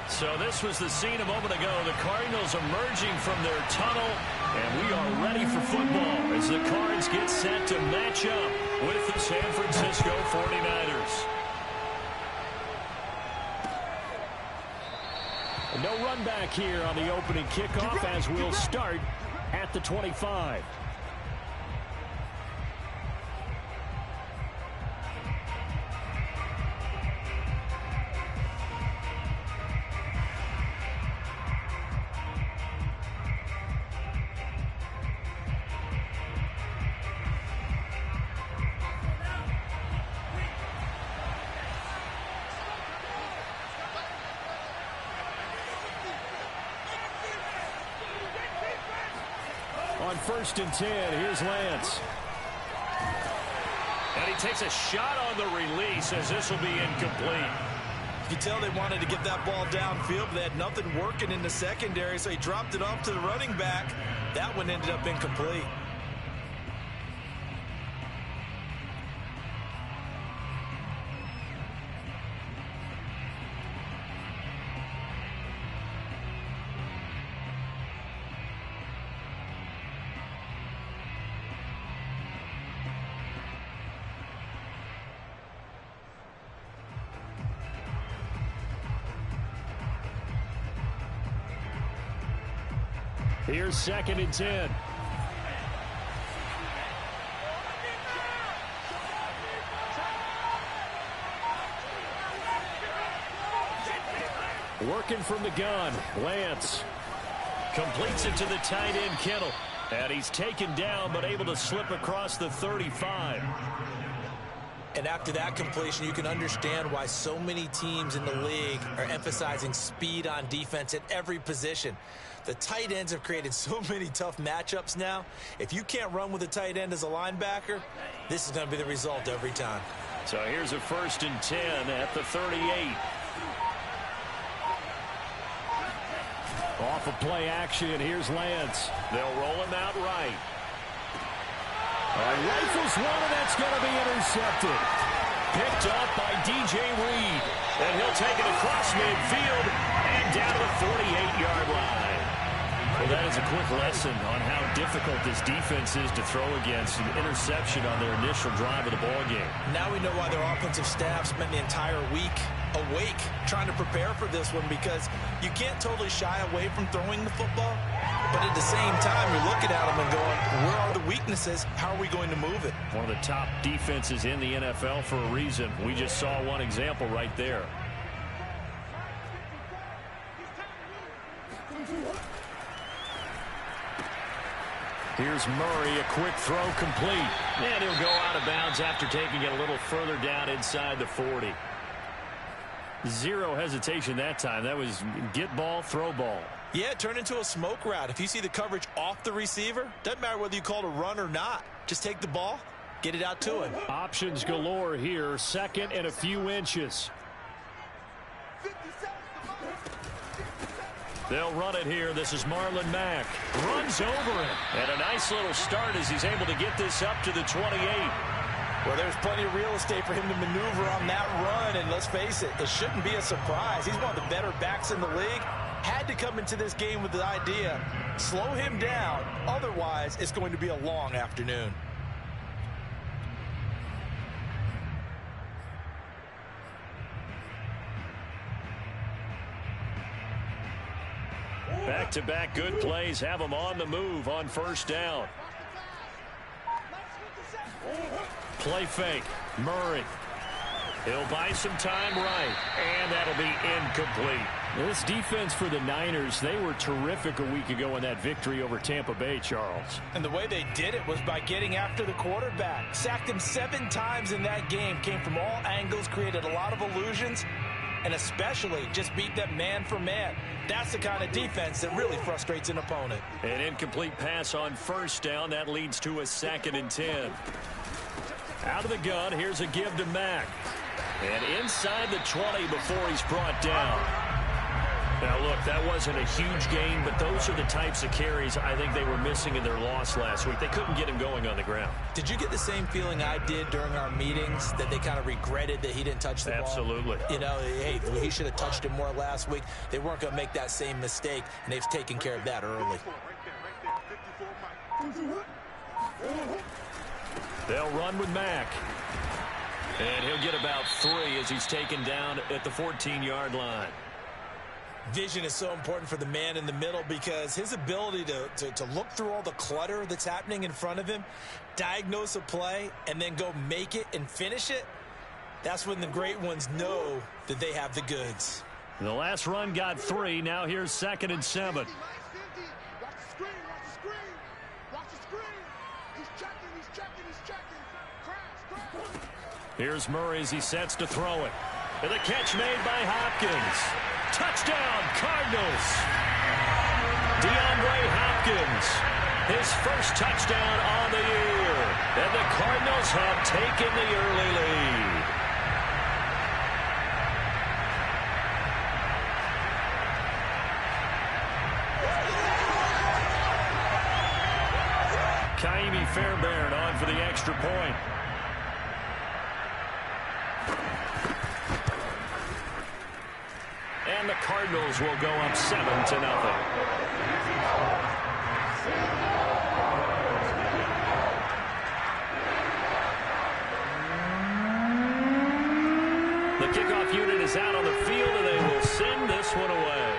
So this was the scene a moment ago. The Cardinals emerging from their tunnel, and we are ready for football as the Cards get set to match up with the San Francisco 49ers. No run back here on the opening kickoff as we'll start at the 25. On 1st and 10, here's Lance. And he takes a shot on the release as this will be incomplete. You can tell they wanted to get that ball downfield, but they had nothing working in the secondary, so he dropped it off to the running back. That one ended up incomplete. Here's 2nd and 10. Working from the gun, Lance completes it to the tight end, Kittle. And he's taken down but able to slip across the 35. And after that completion, you can understand why so many teams in the league are emphasizing speed on defense at every position. The tight ends have created so many tough matchups now. If you can't run with a tight end as a linebacker, this is going to be the result every time. So here's a 1st and 10 at the 38. Off of play action, here's Lance. They'll roll him out right. Rifles one, and that's going to be intercepted. Picked up by DJ Reed. And he'll take it across midfield and down to the 48-yard line. Well, that is a quick lesson on how difficult this defense is to throw against an interception on their initial drive of the ballgame. Now we know why their offensive staff spent the entire week awake trying to prepare for this one, because you can't totally shy away from throwing the football. But at the same time, you're looking at them and going, where are the weaknesses? How are we going to move it? One of the top defenses in the NFL for a reason. We just saw one example right there. Here's Murray, a quick throw complete. And he'll go out of bounds after taking it a little further down inside the 40. Zero hesitation that time. That was get ball, throw ball. Yeah, it turned into a smoke route. If you see the coverage off the receiver, doesn't matter whether you call it a run or not. Just take the ball, get it out to him. Options galore here. 2nd and a few inches. They'll run it here. This is Marlon Mack. Runs over him. And a nice little start as he's able to get this up to the 28. Well, there's plenty of real estate for him to maneuver on that run. And let's face it, it shouldn't be a surprise. He's one of the better backs in the league. Had to come into this game with the idea, slow him down. Otherwise, it's going to be a long afternoon. Back-to-back good plays have them on the move on 1st down. Play fake. Murray. He'll buy some time right, and that'll be incomplete. This defense for the Niners, they were terrific a week ago in that victory over Tampa Bay, Charles. And the way they did it was by getting after the quarterback. Sacked him 7 times in that game. Came from all angles, created a lot of illusions, and especially just beat them man for man. That's the kind of defense that really frustrates an opponent. An incomplete pass on 1st down. That leads to a 2nd and 10. Out of the gun, here's a give to Mack. And inside the 20 before he's brought down. Now look, That wasn't a huge gain, but those are the types of carries I think they were missing in their loss last week. They couldn't get him going on the ground. Did you get the same feeling I did during our meetings, that they kind of regretted that he didn't touch the ball? Absolutely. You know, hey, he should have touched it more last week. They weren't going to make that same mistake, and they've taken care of that early. They'll run with Mack. And he'll get about 3 as he's taken down at the 14-yard line. Vision is so important for the man in the middle, because his ability to look through all the clutter that's happening in front of him, diagnose a play, and then go make it and finish it, that's when the great ones know that they have the goods. The last run got 3. Now here's 2nd and 7. Here's Murray as he sets to throw it. And the catch made by Hopkins. Touchdown, Cardinals. DeAndre Hopkins, his first touchdown on the year. And the Cardinals have taken the early lead. Kaimi Fairbairn on for the extra point. And the Cardinals will go up 7-0. The kickoff unit is out on the field, and they will send this one away.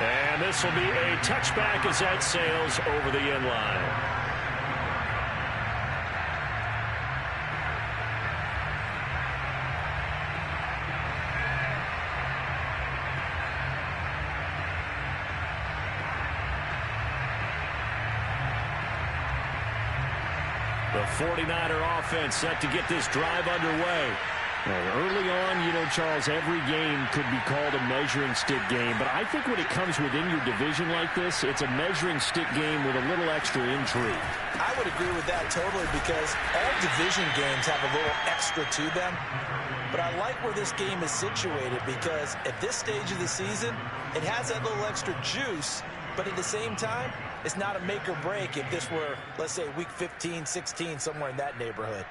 And this will be a touchback as that sails over the end line. The 49er offense set to get this drive underway. Early on, you know, Charles, every game could be called a measuring stick game. But I think when it comes within your division like this, it's a measuring stick game with a little extra intrigue. I would agree with that totally, because all division games have a little extra to them. But I like where this game is situated, because at this stage of the season, it has that little extra juice. But at the same time, it's not a make or break if this were, let's say, week 15, 16, somewhere in that neighborhood.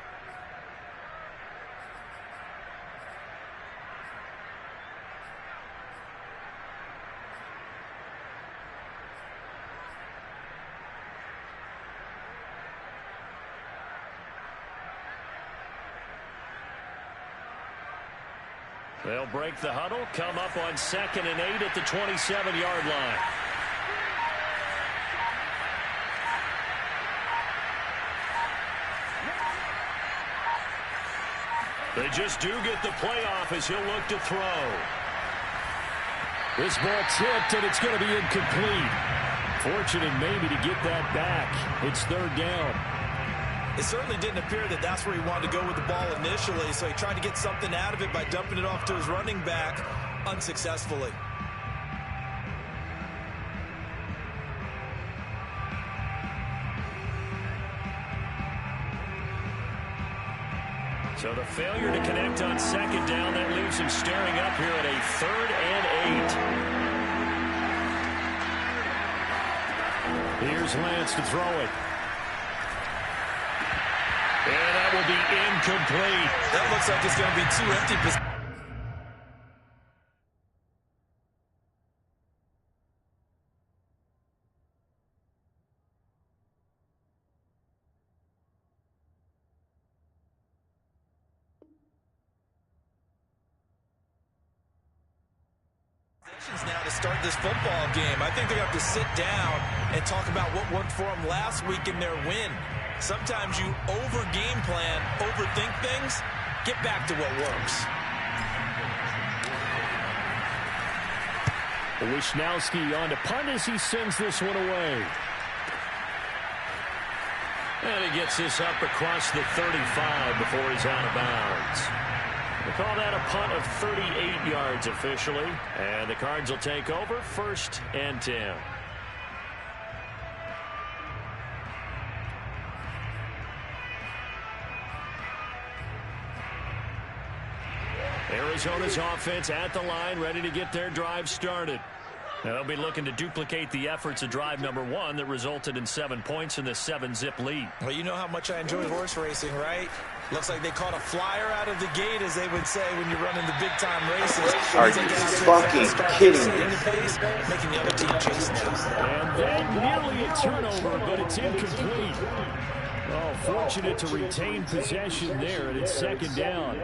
They'll break the huddle, come up on 2nd and 8 at the 27-yard line. They just do get the playoff as he'll look to throw. This ball tipped, and it's going to be incomplete. Fortunate maybe to get that back. It's 3rd down. It certainly didn't appear that that's where he wanted to go with the ball initially, so he tried to get something out of it by dumping it off to his running back unsuccessfully. So the failure to connect on 2nd down, that leaves him staring up here at a 3rd and 8. Here's Lance to throw it. And that will be incomplete. That looks like it's going to be 2 empty positions. Now to start this football game. I think they're going to have to sit down and talk about what worked for them last week in their win. Sometimes you over-game plan, overthink things, get back to what works. Wisnowski on to punt as he sends this one away. And he gets this up across the 35 before he's out of bounds. They call that a punt of 38 yards officially. And the Cards will take over 1st and 10. Arizona's offense at the line, ready to get their drive started. Now they'll be looking to duplicate the efforts of drive number 1 that resulted in 7 points in this 7-zip lead. Well, you know how much I enjoy horse racing, right? Looks like they caught a flyer out of the gate, as they would say when you're running the big-time races. Are you fucking kidding me? Making the other team chase them. And then nearly a turnover, but it's incomplete. Oh, fortunate to retain possession there, and it's second down.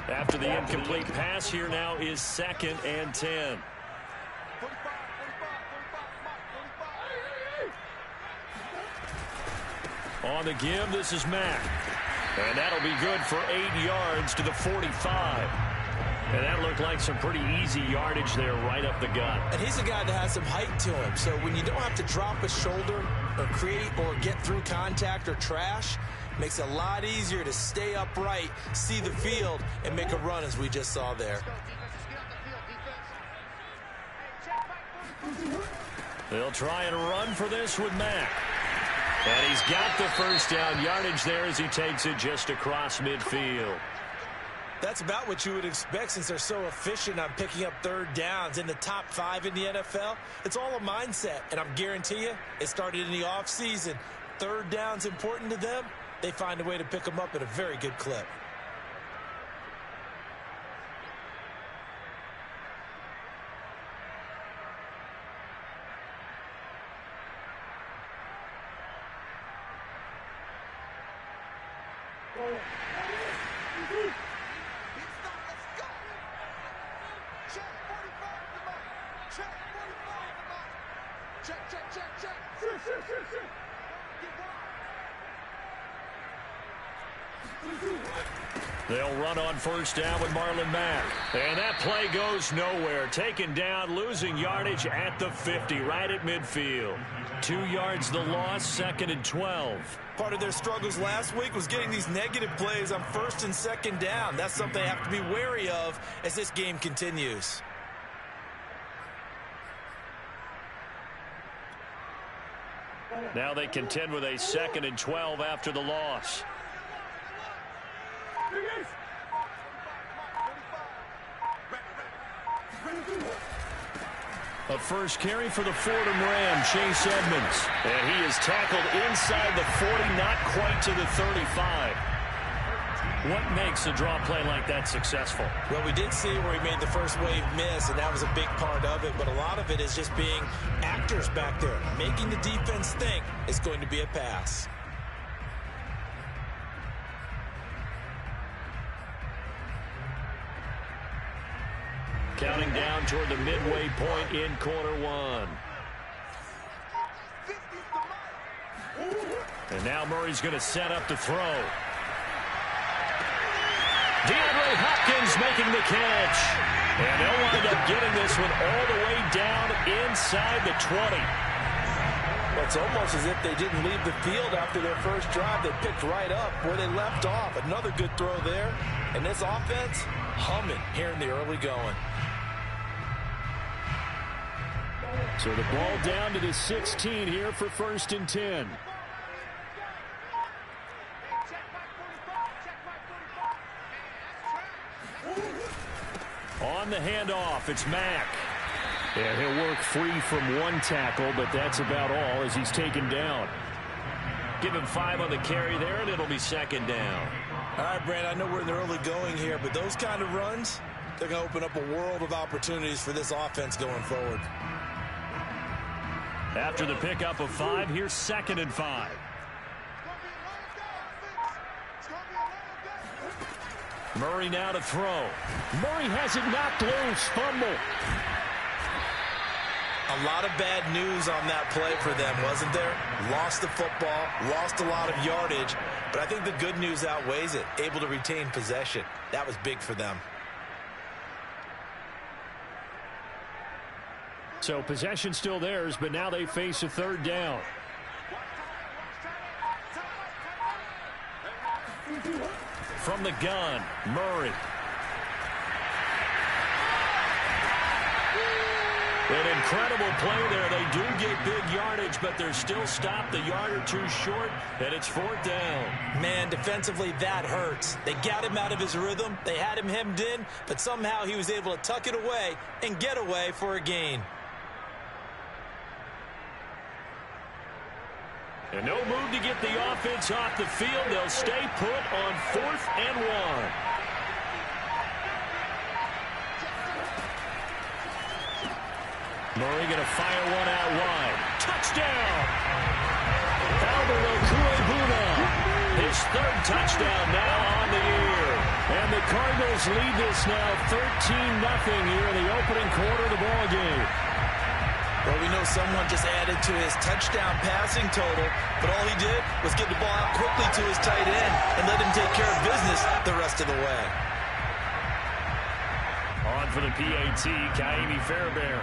After the incomplete pass, here now is 2nd and 10. On the give, this is Mack. And that'll be good for 8 yards to the 45. And that looked like some pretty easy yardage there right up the gut. And he's a guy that has some height to him. So when you don't have to drop a shoulder or create or get through contact or trash, makes it a lot easier to stay upright, see the field, and make a run as we just saw there. They'll try and run for this with Mack. And he's got the first down yardage there as he takes it just across midfield. That's about what you would expect since they're so efficient on picking up 3rd downs in the top 5 in the NFL. It's all a mindset, and I'm guarantee you it started in the offseason. 3rd down's important to them. They find a way to pick them up at a very good clip. They'll run on first down with Marlon Mack. And that play goes nowhere. Taken down, losing yardage at the 50, right at midfield. 2 yards the loss, 2nd and 12. Part of their struggles last week was getting these negative plays on 1st and 2nd down. That's something they have to be wary of as this game continues. Now they contend with a 2nd and 12 after the loss. A first carry for the Fordham Ram, Chase Edmonds. And he is tackled inside the 40, not quite to the 35. What makes a draw play like that successful? Well, we did see where he made the first wave miss, and that was a big part of it. But a lot of it is just being actors back there, making the defense think it's going to be a pass. Counting down toward the midway point in quarter 1. And now Murray's going to set up to throw. DeAndre Hopkins making the catch. And they'll wind up getting this one all the way down inside the 20. Well, it's almost as if they didn't leave the field after their first drive. They picked right up where they left off. Another good throw there. And this offense, humming here in the early going. So the ball down to the 16 here for 1st and 10. On the handoff, it's Mack. And he'll work free from 1 tackle, but that's about all as he's taken down. Give him 5 on the carry there, and it'll be 2nd down. All right, Brand, I know we're in the early going here, but those kind of runs, they're going to open up a world of opportunities for this offense going forward. After the pickup of 5, here's 2nd and 5. Murray now to throw. Murray has it knocked loose. Fumble. A lot of bad news on that play for them, wasn't there? Lost the football, lost a lot of yardage, but I think the good news outweighs it. Able to retain possession. That was big for them. So possession still theirs, but now they face a 3rd down. From the gun, Murray. An incredible play there. They do get big yardage, but they're still stopped a yard or two short, and it's 4th down. Man, defensively, that hurts. They got him out of his rhythm. They had him hemmed in, but somehow he was able to tuck it away and get away for a gain. And no move to get the offense off the field. They'll stay put on 4th and 1. Murray going to fire one out wide. Touchdown! Albert Okwuegbuna. His 3rd touchdown now on the year. And the Cardinals lead this now 13-0 here in the opening quarter of the ballgame. Well, we know someone just added to his touchdown passing total, but all he did was get the ball out quickly to his tight end and let him take care of business the rest of the way. On for the PAT, Kaimi Fairbairn.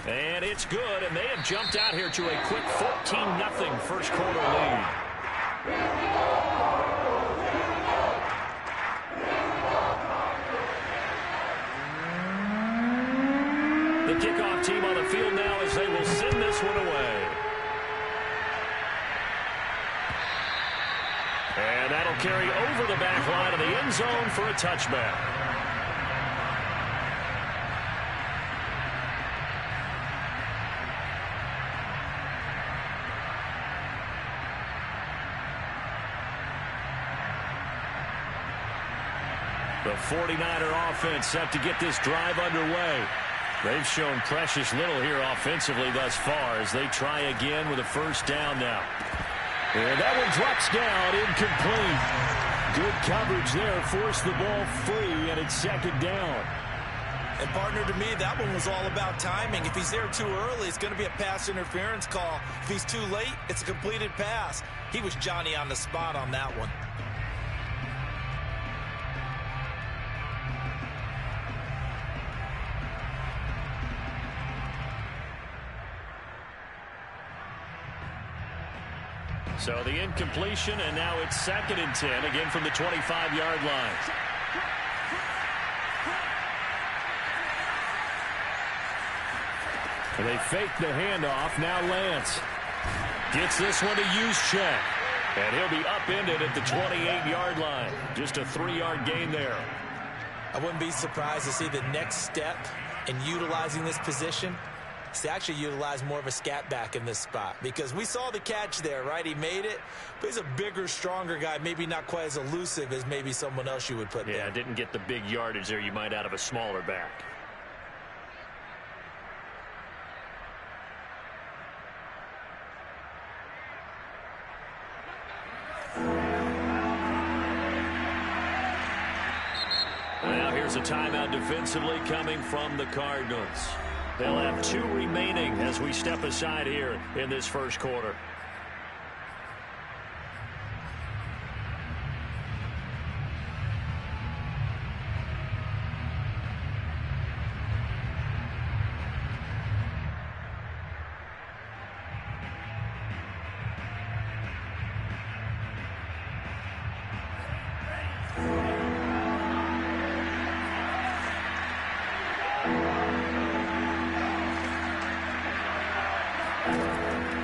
And it's good, and they have jumped out here to a quick 14-0 first quarter lead. The kickoff team on the field now as they will send this one away. And that'll carry over the back line of the end zone for a touchback. The 49er offense set to get this drive underway. They've shown precious little here offensively thus far as they try again with a first down now. And that one drops down, incomplete. Good coverage there, forced the ball free, and it's 2nd down. And partner, to me, that one was all about timing. If he's there too early, it's going to be a pass interference call. If he's too late, it's a completed pass. He was Johnny on the spot on that one. So the incompletion, and now it's 2nd and 10, again from the 25-yard line. And they fake the handoff. Now Lance gets this one to Juszczyk. And he'll be upended at the 28-yard line. Just a 3-yard gain there. I wouldn't be surprised to see the next step in utilizing this position is to actually utilize more of a scat back in this spot, because we saw the catch there, right? He made it, but he's a bigger, stronger guy, maybe not quite as elusive as maybe someone else you would put there. Yeah, didn't get the big yardage there you might out of a smaller back. Now here's a timeout defensively coming from the Cardinals. They'll have 2 remaining as we step aside here in this first quarter.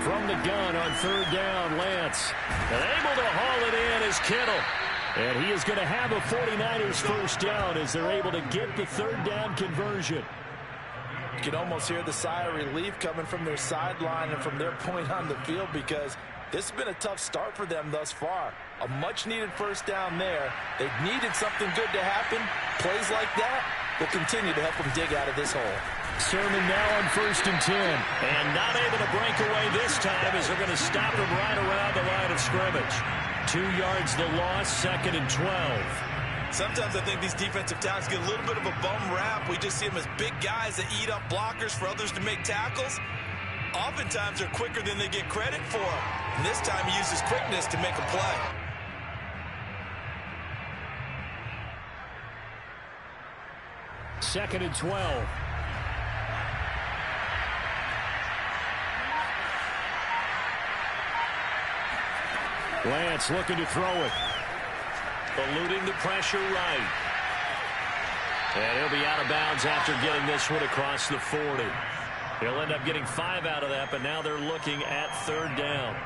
From the gun on 3rd down, Lance. And able to haul it in is Kittle. And he is going to have a 49ers first down as they're able to get the 3rd down conversion. You can almost hear the sigh of relief coming from their sideline and from their point on the field, because this has been a tough start for them thus far. A much-needed first down there. They've needed something good to happen. Plays like that will continue to help them dig out of this hole. Sermon now on 1st and 10. And not able to break away this time as they're going to stop him right around the line of scrimmage. 2 yards the loss, 2nd and 12. Sometimes I think these defensive tackles get a little bit of a bum rap. We just see them as big guys that eat up blockers for others to make tackles. Oftentimes they're quicker than they get credit for. And this time he uses quickness to make a play. Second and 12. Lance looking to throw it. Eluding the pressure right. And he'll be out of bounds after getting this one across the 40. He'll end up getting 5 out of that, but now they're looking at 3rd down.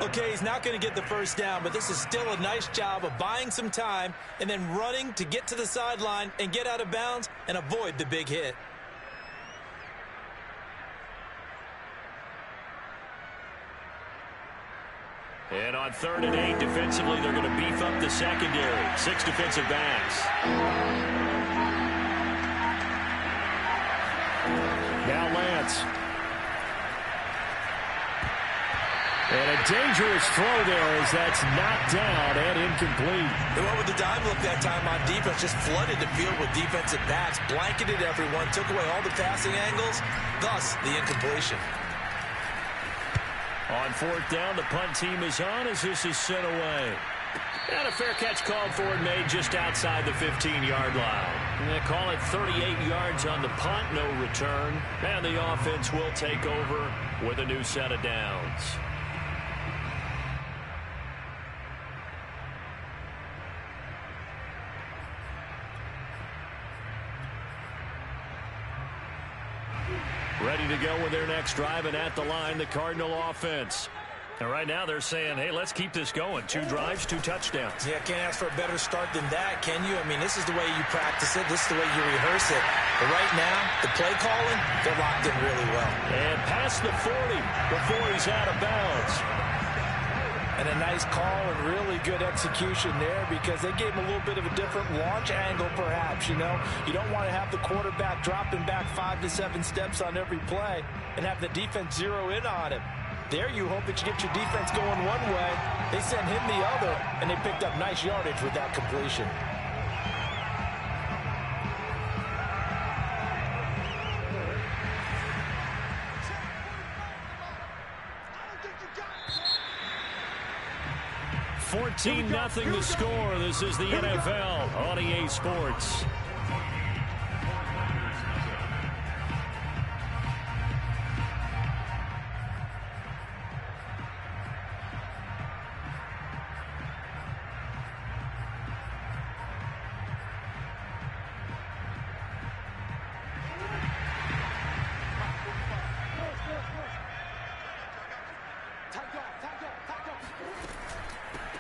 Okay, he's not going to get the first down, but this is still a nice job of buying some time and then running to get to the sideline and get out of bounds and avoid the big hit. And on 3rd and 8, defensively, they're going to beef up the secondary. 6 defensive backs. Now Lance. And a dangerous throw there as that's knocked down and incomplete. They went with the dime look that time on defense, just flooded the field with defensive backs, blanketed everyone, took away all the passing angles, thus the incompletion. On 4th down, the punt team is on as this is sent away. And a fair catch called for and made just outside the 15-yard line. And they call it 38 yards on the punt, no return. And the offense will take over with a new set of downs. Ready to go with their next drive, and at the line, the Cardinal offense. And right now they're saying, hey, let's keep this going. 2 drives, 2 touchdowns. Yeah, can't ask for a better start than that, can you? I mean, this is the way you practice it. This is the way you rehearse it. But right now, the play calling, they're locked in really well. And past the 40 before he's out of bounds. And a nice call and really good execution there because they gave him a little bit of a different launch angle perhaps, you know. You don't want to have the quarterback dropping back 5 to 7 steps on every play and have the defense zero in on him. There you hope that you get your defense going one way. They sent him the other, and they picked up nice yardage with that completion. Nothing to score. This is the NFL on EA Sports.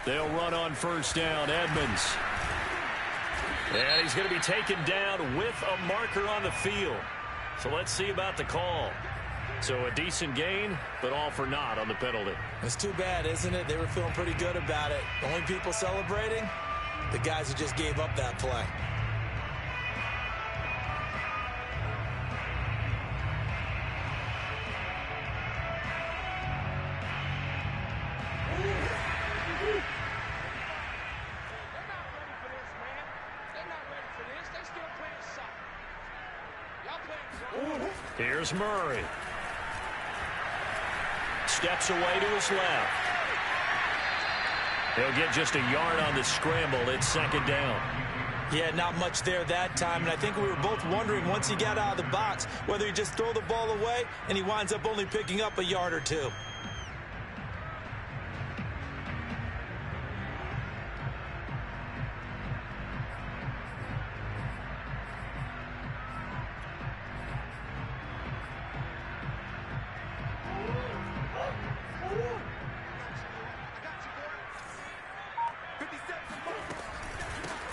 They'll run on 1st down. Edmonds. And he's going to be taken down with a marker on the field. So let's see about the call. So a decent gain, but all for naught on the penalty. It's too bad, isn't it? They were feeling pretty good about it. The only people celebrating, the guys who just gave up that play. Here's Murray. Steps away to his left. He'll get just a yard on the scramble. It's 2nd down. Yeah, not much there that time. And I think we were both wondering once he got out of the box whether he just throw the ball away and he winds up only picking up a yard or 2.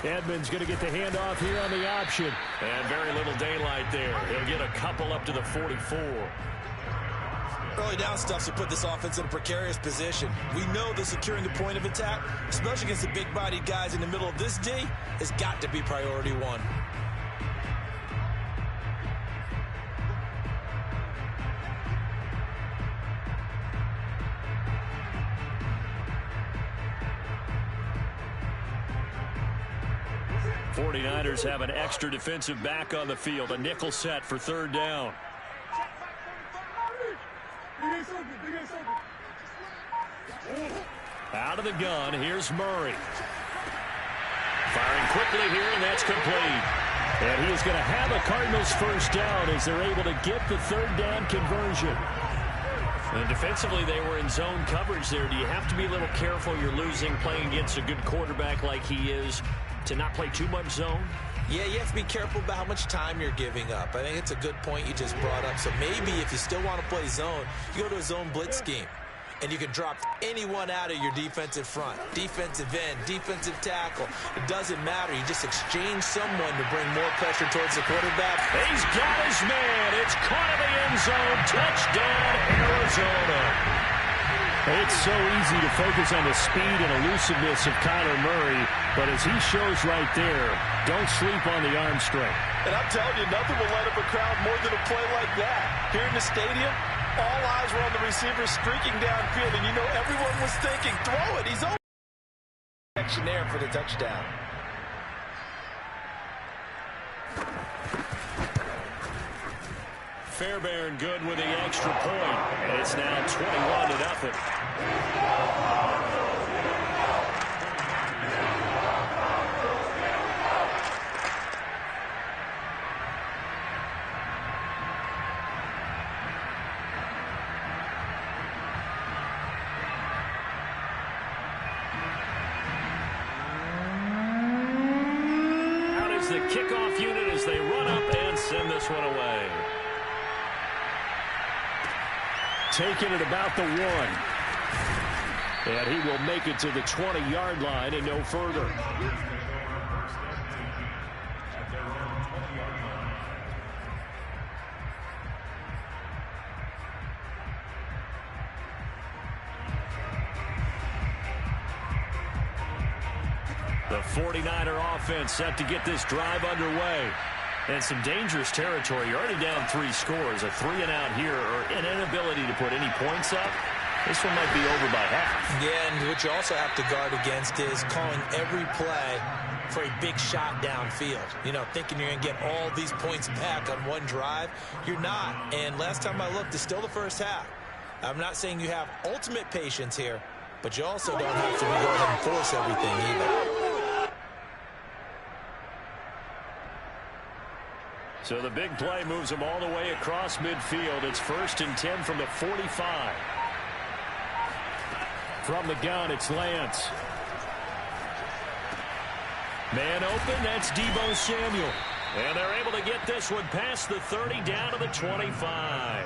Edmonds going to get the handoff here on the option. And very little daylight there. He'll get a couple up to the 44. Early down stuff to put this offense in a precarious position. We know that securing the point of attack, especially against the big-bodied guys in the middle of this D, has got to be priority 1. '49ers have an extra defensive back on the field. A nickel set for 3rd down. Out of the gun, here's Murray. Firing quickly here, and that's complete. And he is going to have a Cardinals 1st down as they're able to get the 3rd down conversion. And defensively, they were in zone coverage there. Do you have to be a little careful? You're losing playing against a good quarterback like he is, to not play too much zone? Yeah, you have to be careful about how much time you're giving up. I think it's a good point you just brought up. So maybe if you still want to play zone, you go to a zone blitz scheme. And you can drop anyone out of your defensive front. Defensive end, defensive tackle. It doesn't matter. You just exchange someone to bring more pressure towards the quarterback. He's got his man. It's caught in the end zone. Touchdown, Arizona. It's so easy to focus on the speed and elusiveness of Kyler Murray, but as he shows right there, don't sleep on the arm strength. And I'm telling you, nothing will light up a crowd more than a play like that. Here in the stadium, all eyes were on the receiver streaking downfield, and you know everyone was thinking, throw it, he's open. Action there for the touchdown. Fairbairn good with the extra point, and it's now 21-0. Out is the kickoff unit as they run up and send this one away. Taking it about the 1. And he will make it to the 20-yard line and no further. The 49er offense set to get this drive underway. And some dangerous territory. You're already down 3 scores. A 3-and-out here, or an inability to put any points up. This one might be over by half. Yeah, and what you also have to guard against is calling every play for a big shot downfield. You know, thinking you're going to get all these points back on one drive. You're not. And last time I looked, it's still the first half. I'm not saying you have ultimate patience here, but you also don't have to go ahead and force everything either. So the big play moves them all the way across midfield. It's 1st and 10 from the 45. From the gun, it's Lance. Man open, that's Deebo Samuel. And they're able to get this one past the 30 down to the 25.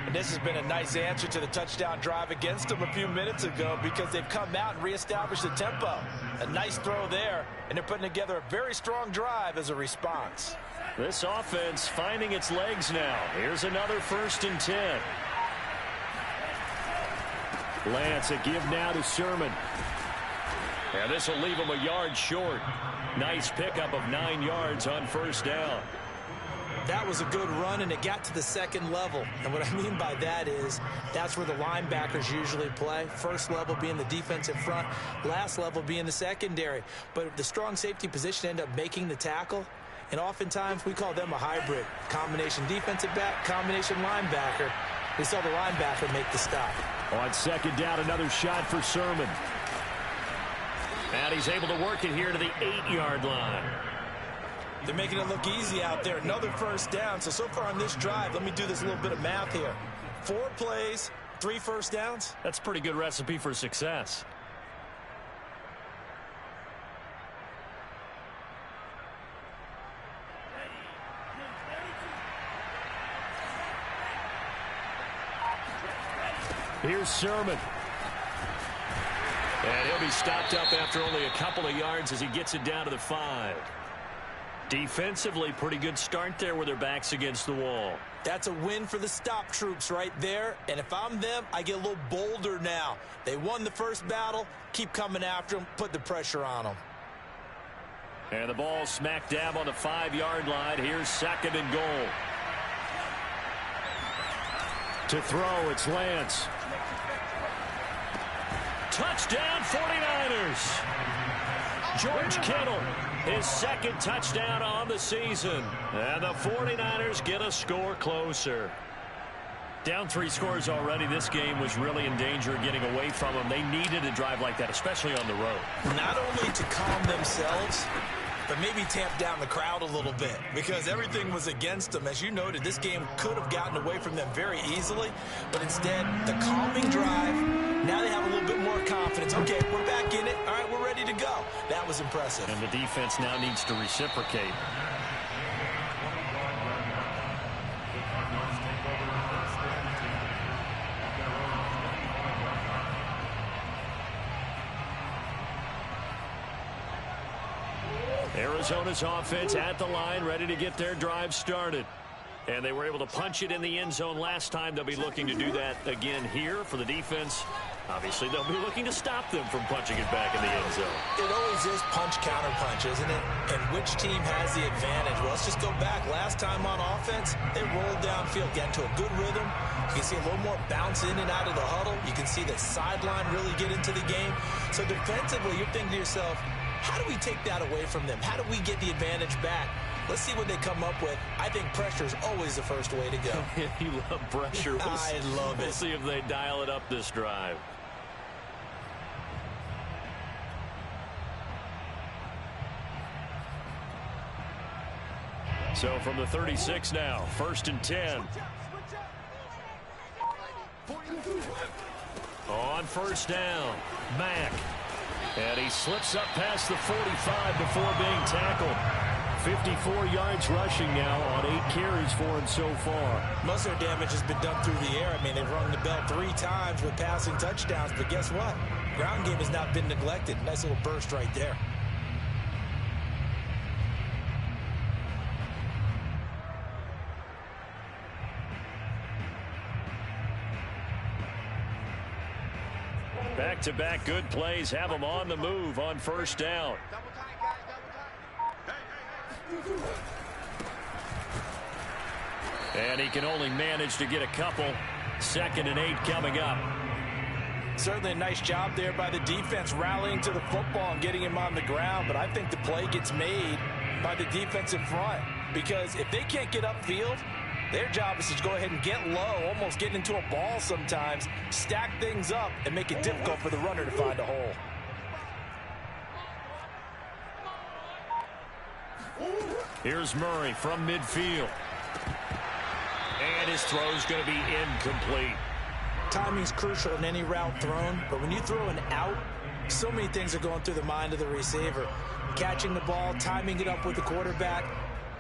And this has been a nice answer to the touchdown drive against them a few minutes ago because they've come out and reestablished the tempo. A nice throw there, and they're putting together a very strong drive as a response. This offense finding its legs now. Here's another 1st and 10. Lance, a give now to Sermon. And this will leave him a yard short. Nice pickup of 9 yards on 1st down. That was a good run, and it got to the 2nd level. And what I mean by that is that's where the linebackers usually play. First level being the defensive front, last level being the secondary. But the strong safety position ended up making the tackle. And oftentimes we call them a hybrid. Combination defensive back, combination linebacker. We saw the linebacker make the stop. On 2nd down, another shot for Sermon. And he's able to work it here to the 8-yard line. They're making it look easy out there. Another 1st down. So far on this drive, let me do this little bit of math here. 4 plays, 3 1st downs. That's a pretty good recipe for success. Here's Sermon. And he'll be stopped up after only a couple of yards as he gets it down to the 5. Defensively, pretty good start there with their backs against the wall. That's a win for the stop troops right there. And if I'm them, I get a little bolder now. They won the first battle. Keep coming after them. Put the pressure on them. And the ball smack dab on the 5-yard line. Here's 2nd and goal. To throw, it's Lance. Touchdown 49ers. George Kittle, his 2nd touchdown on the season. And the 49ers get a score closer. Down 3 scores already. This game was really in danger of getting away from them. They needed a drive like that, especially on the road. Not only to calm themselves, but maybe tamp down the crowd a little bit because everything was against them. As you noted, this game could have gotten away from them very easily, but instead, the calming drive, now they have a little bit more confidence. Okay, we're back in it. All right, we're ready to go. Now that was impressive. And the defense now needs to reciprocate. Arizona's offense at the line, ready to get their drive started. And they were able to punch it in the end zone last time. They'll be looking to do that again here for the defense. Obviously, they'll be looking to stop them from punching it back in the end zone. It always is punch, counter punch, isn't it? And which team has the advantage? Well, let's just go back. Last time on offense, they rolled downfield, get into a good rhythm. You can see a little more bounce in and out of the huddle. You can see the sideline really get into the game. So defensively, you're thinking to yourself, how do we take that away from them? How do we get the advantage back? Let's see what they come up with. I think pressure is always the first way to go. You love pressure. I love it. We'll see if they dial it up this drive. So from the 36 now, 1st and 10. On first down, Mack. And he slips up past the 45 before being tackled. 54 yards rushing now on 8 carries for him so far. Most of their damage has been done through the air. I mean, they've rung the bell 3 times with passing touchdowns. But guess what? Ground game has not been neglected. Nice little burst right there. Back-to-back good plays have them on the move on first down. And he can only manage to get a couple. 2nd and 8 coming up. Certainly a nice job there by the defense rallying to the football and getting him on the ground. But I think the play gets made by the defensive front. Because if they can't get upfield, their job is to go ahead and get low, almost get into a ball sometimes, stack things up, and make it difficult for the runner to find a hole. Here's Murray from midfield. And his throw is going to be incomplete. Timing's crucial in any route thrown, but when you throw an out, so many things are going through the mind of the receiver. Catching the ball, timing it up with the quarterback.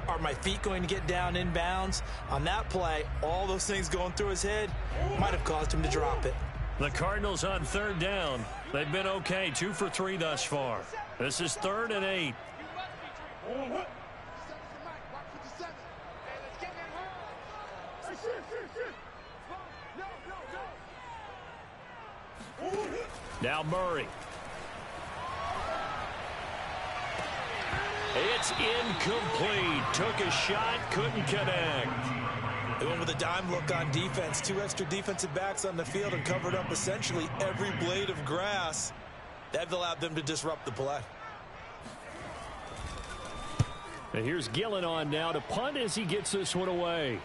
Are my feet going to get down in bounds? On that play, all those things going through his head might have caused him to drop it. The Cardinals on 3rd down. They've been okay, 2 for 3 thus far. This is 3rd and 8. Now Murray. It's incomplete. Took a shot, couldn't connect. They went with a dime look on defense. 2 extra defensive backs on the field and covered up essentially every blade of grass. That allowed them to disrupt the play. And here's Gillen on now to punt as he gets this one away.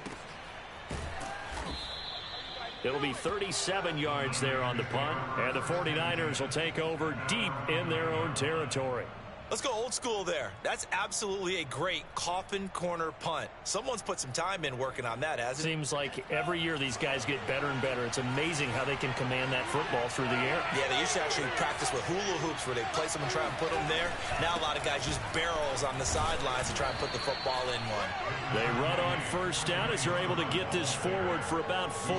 It'll be 37 yards there on the punt, and the 49ers will take over deep in their own territory. Let's go old school there. That's absolutely a great coffin corner punt. Someone's put some time in working on that, hasn't it? Seems like every year these guys get better and better. It's amazing how they can command that football through the air. Yeah, they used to actually practice with hula hoops where they place them and try and put them there. Now a lot of guys use barrels on the sidelines to try and put the football in one. They run on first down as they're able to get this forward for about 4.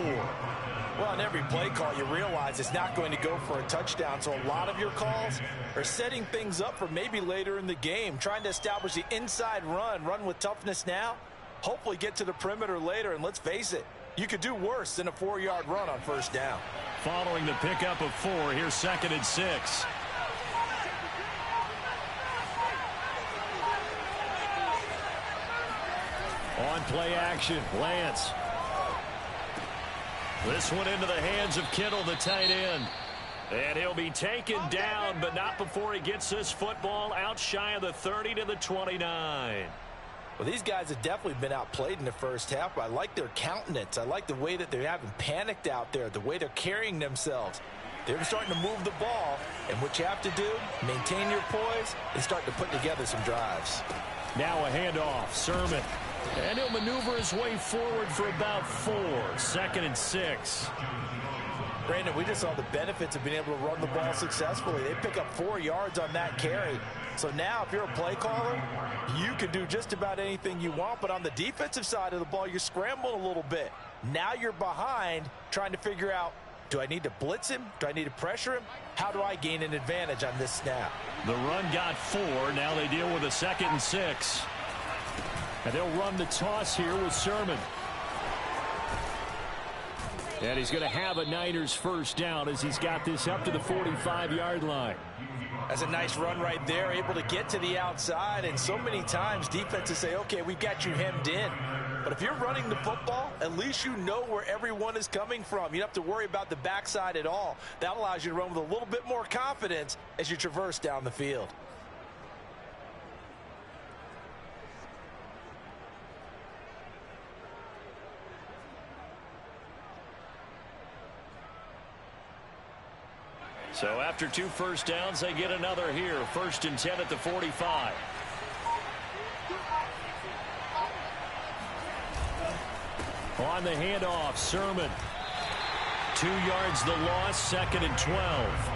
Well, on every play call, you realize it's not going to go for a touchdown. So a lot of your calls are setting things up for maybe later in the game, trying to establish the inside run with toughness now, hopefully get to the perimeter later. And let's face it, you could do worse than a 4-yard run on first down. Following the pickup of 4, here's 2nd and 6. On play action, Lance. This one into the hands of Kittle, the tight end. And he'll be taken down, but not before he gets this football out shy of the 30 to the 29. Well, these guys have definitely been outplayed in the first half, but I like their countenance. I like the way that they haven't panicked out there, the way they're carrying themselves. They're starting to move the ball, and what you have to do, maintain your poise and start to put together some drives. Now a handoff, Sermon. And he'll maneuver his way forward for about 4. 2nd and 6. Brandon, we just saw the benefits of being able to run the ball successfully. They pick up 4 yards on that carry. So now if you're a play caller, you can do just about anything you want. But on the defensive side of the ball, you're scrambling a little bit. Now you're behind trying to figure out, do I need to blitz him? Do I need to pressure him? How do I gain an advantage on this snap? The run got 4. Now they deal with a 2nd and 6. And they'll run the toss here with Sermon. And he's going to have a Niners first down as he's got this up to the 45-yard line. That's a nice run right there, able to get to the outside. And so many times defenses say, okay, we've got you hemmed in. But if you're running the football, at least you know where everyone is coming from. You don't have to worry about the backside at all. That allows you to run with a little bit more confidence as you traverse down the field. So after 2 first downs, they get another here. 1st and 10 at the 45. On the handoff, Sermon. 2 yards the loss, 2nd and 12.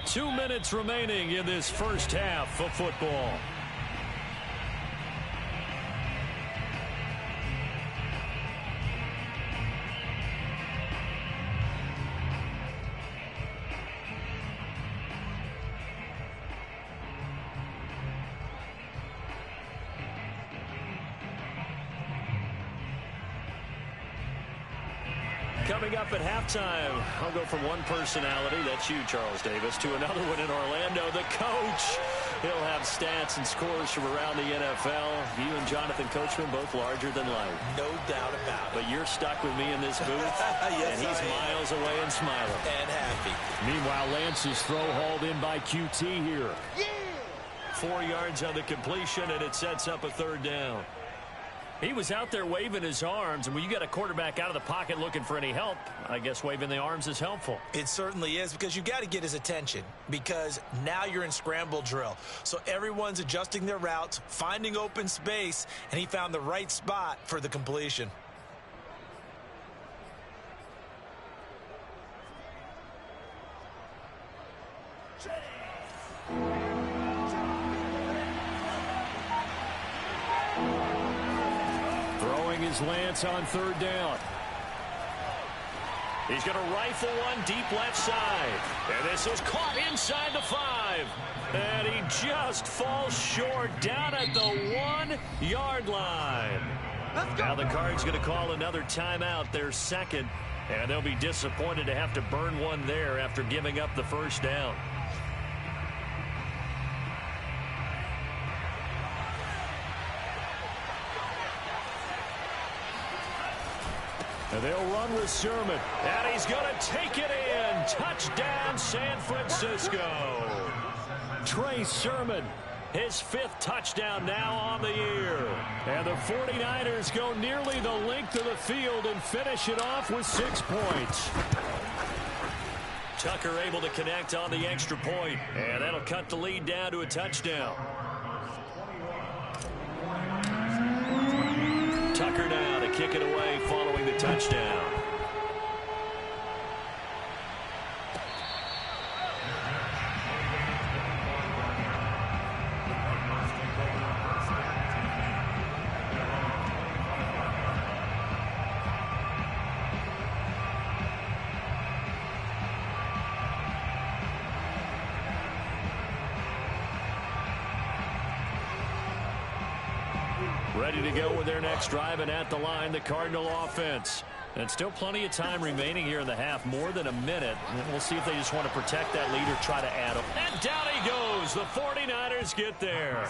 Two minutes remaining in this first half of football. Coming up at halftime, I'll go from one personality, that's you, Charles Davis, to another one in Orlando, the coach. He'll have stats and scores from around the NFL. You and Jonathan Coachman, both larger than life. No doubt about it. But you're stuck with me in this booth, yes, and he's miles away and smiling. And happy. Meanwhile, Lance's throw hauled in by QT here. Yeah! 4 yards on the completion, and it sets up a 3rd down. He was out there waving his arms, and when you got a quarterback out of the pocket looking for any help, I guess waving the arms is helpful. It certainly is, because you got to get his attention, because now you're in scramble drill. So everyone's adjusting their routes, finding open space, and he found the right spot for the completion. Is Lance on 3rd down. He's going to rifle one deep left side. And this is caught inside the 5. And he just falls short down at the 1-yard line. Now the Cards going to call another timeout, their 2nd. And they'll be disappointed to have to burn one there after giving up the first down. And they'll run with Sermon. And he's going to take it in. Touchdown, San Francisco. Trey Sermon, his 5th touchdown now on the year. And the 49ers go nearly the length of the field and finish it off with 6 points. Tucker able to connect on the extra point. And that'll cut the lead down to a touchdown. Tucker now to kick it away following the touchdown. Ready to go with their next drive, and at the line, the Cardinal offense. And still plenty of time remaining here in the half, more than a minute. And we'll see if they just want to protect that lead or try to add them. And down he goes. The 49ers get there.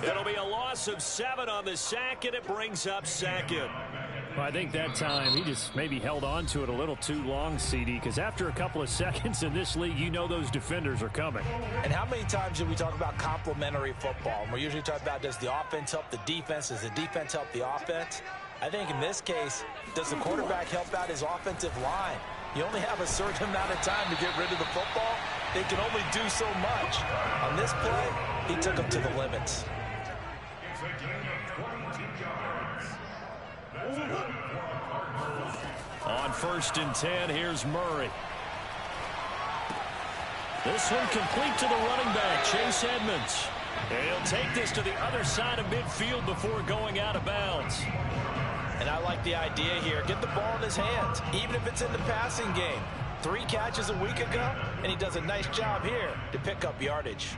It'll be a loss of 7 on the sack, and it brings up 2nd. Well, I think that time he just maybe held on to it a little too long, CD, because after a couple of seconds in this league, you know those defenders are coming. And how many times do we talk about complementary football? And we're usually talking about, does the offense help the defense? Does the defense help the offense? I think in this case, does the quarterback help out his offensive line? You only have a certain amount of time to get rid of the football. They can only do so much. On this play, he took them to the limits. On 1st and 10, here's Murray. This one complete to the running back, Chase Edmonds. And he'll take this to the other side of midfield before going out of bounds. And I like the idea here. Get the ball in his hands, even if it's in the passing game. 3 catches a week ago, and he does a nice job here to pick up yardage.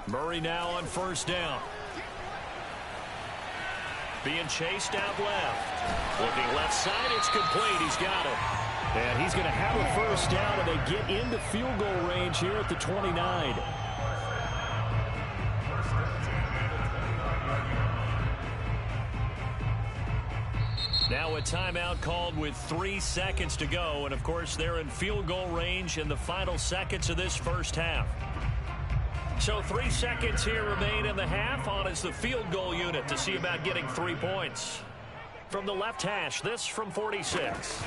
Murray now on 1st down. Being chased out left. Looking left side, it's complete. He's got it. And he's going to have a 1st down, and they get into field goal range here at the 29. Now a timeout called with 3 seconds to go. And, of course, they're in field goal range in the final seconds of this first half. So 3 seconds here remain in the half. On is the field goal unit to see about getting 3 points. From the left hash, this from 46.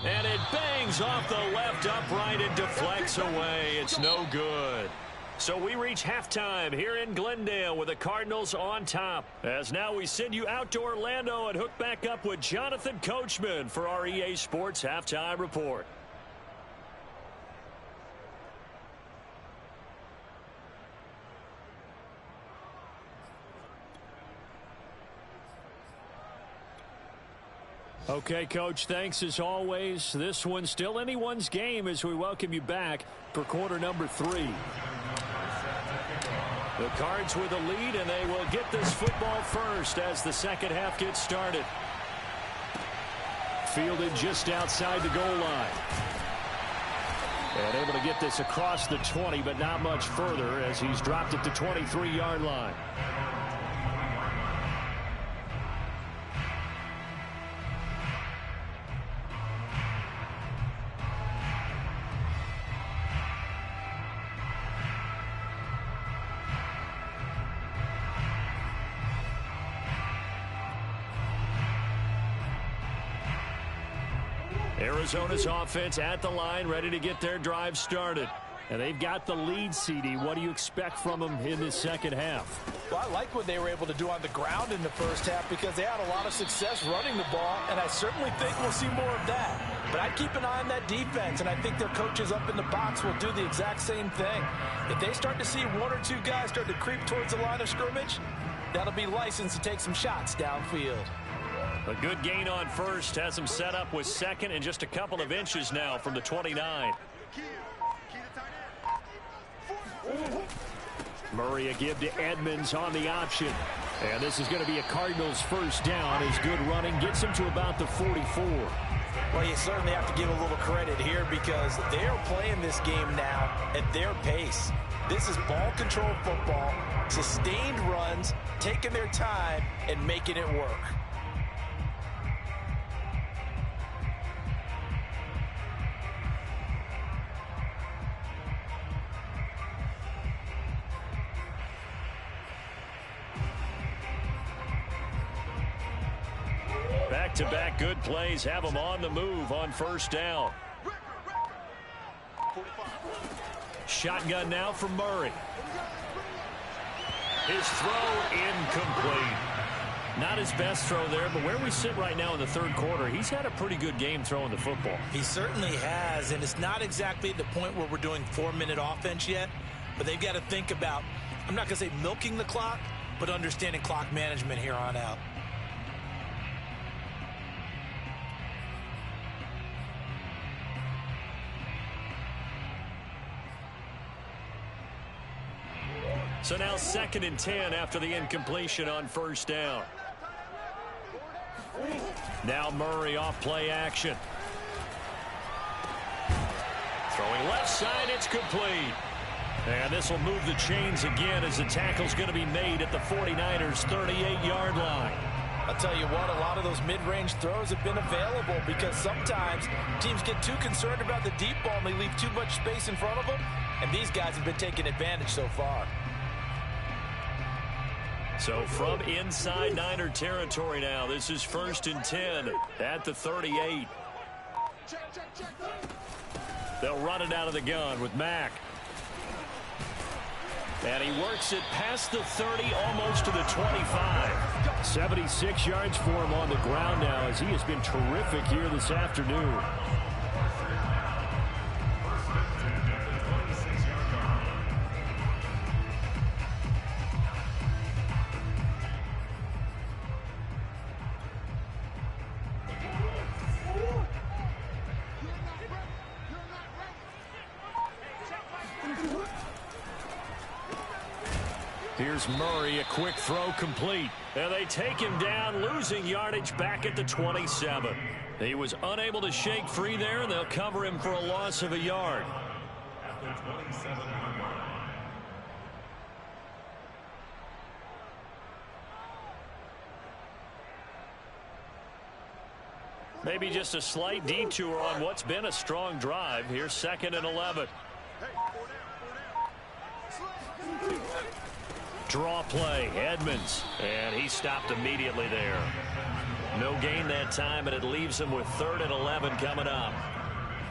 And it bangs off the left upright and deflects away. It's no good. So we reach halftime here in Glendale with the Cardinals on top. As now we send you out to Orlando and hook back up with Jonathan Coachman for our EA Sports Halftime Report. Okay, Coach, thanks as always. This one's still anyone's game as we welcome you back for quarter number 3. The Cards with a lead, and they will get this football first as the second half gets started. Fielded just outside the goal line. And able to get this across the 20, but not much further as he's dropped at the 23-yard line. Arizona's offense at the line, ready to get their drive started. And they've got the lead, CD. What do you expect from them in this second half? Well, I like what they were able to do on the ground in the first half because they had a lot of success running the ball, and I certainly think we'll see more of that. But I'd keep an eye on that defense, and I think their coaches up in the box will do the exact same thing. If they start to see 1 or 2 guys start to creep towards the line of scrimmage, that'll be licensed to take some shots downfield. A good gain on first has him set up with second and just a couple of inches now from the 29. Murray a give to Edmonds on the option. And this is going to be a Cardinals first down as good running gets him to about the 44. Well, you certainly have to give a little credit here because they're playing this game now at their pace. This is ball control football, sustained runs, taking their time and making it work. Back-to-back good plays have them on the move on first down. Shotgun now from Murray. His throw incomplete. Not his best throw there, but where we sit right now in the third quarter, he's had a pretty good game throwing the football. He certainly has, and it's not exactly at the point where we're doing 4-minute offense yet, but they've got to think about, I'm not going to say milking the clock, but understanding clock management here on out. So now 2nd and 10 after the incompletion on first down. Now Murray off play action. Throwing left side, it's complete. And this will move the chains again as the tackle's going to be made at the 49ers' 38-yard line. I'll tell you what, a lot of those mid-range throws have been available because sometimes teams get too concerned about the deep ball and they leave too much space in front of them, and these guys have been taking advantage so far. So from inside Niner territory now, this is 1st and 10 at the 38. They'll run it out of the gun with Mack. And he works it past the 30, almost to the 25. 76 yards for him on the ground now, as he has been terrific here this afternoon. Here's Murray, a quick throw complete. And they take him down, losing yardage back at the 27. He was unable to shake free there, and they'll cover him for a loss of a yard. Maybe just a slight detour on what's been a strong drive. Here's 2nd and 11. Draw play, Edmonds, and he stopped immediately there. No gain that time, and it leaves him with 3rd and 11 coming up.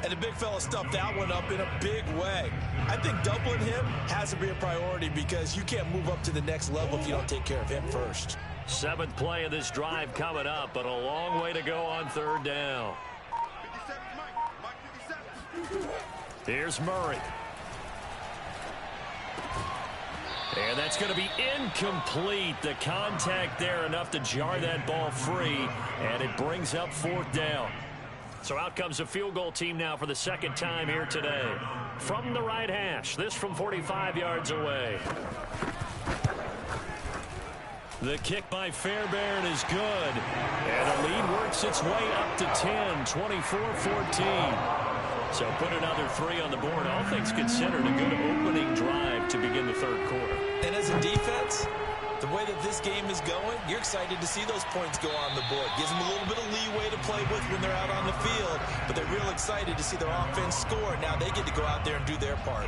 And the big fella stuffed that one up in a big way. I think doubling him has to be a priority because you can't move up to the next level if you don't take care of him first. 7th play of this drive coming up, but a long way to go on 3rd down. Here's Murray. And that's going to be incomplete. The contact there enough to jar that ball free, and it brings up 4th down. So out comes a field goal team now for the 2nd time here today. From the right hash, this from 45 yards away. The kick by Fairbairn is good. And the lead works its way up to 10, 24-14. So put another 3 on the board. All things considered, a good opening drive to begin the 3rd quarter. And as a defense, the way that this game is going, you're excited to see those points go on the board. Gives them a little bit of leeway to play with when they're out on the field, but they're real excited to see their offense score. Now they get to go out there and do their part.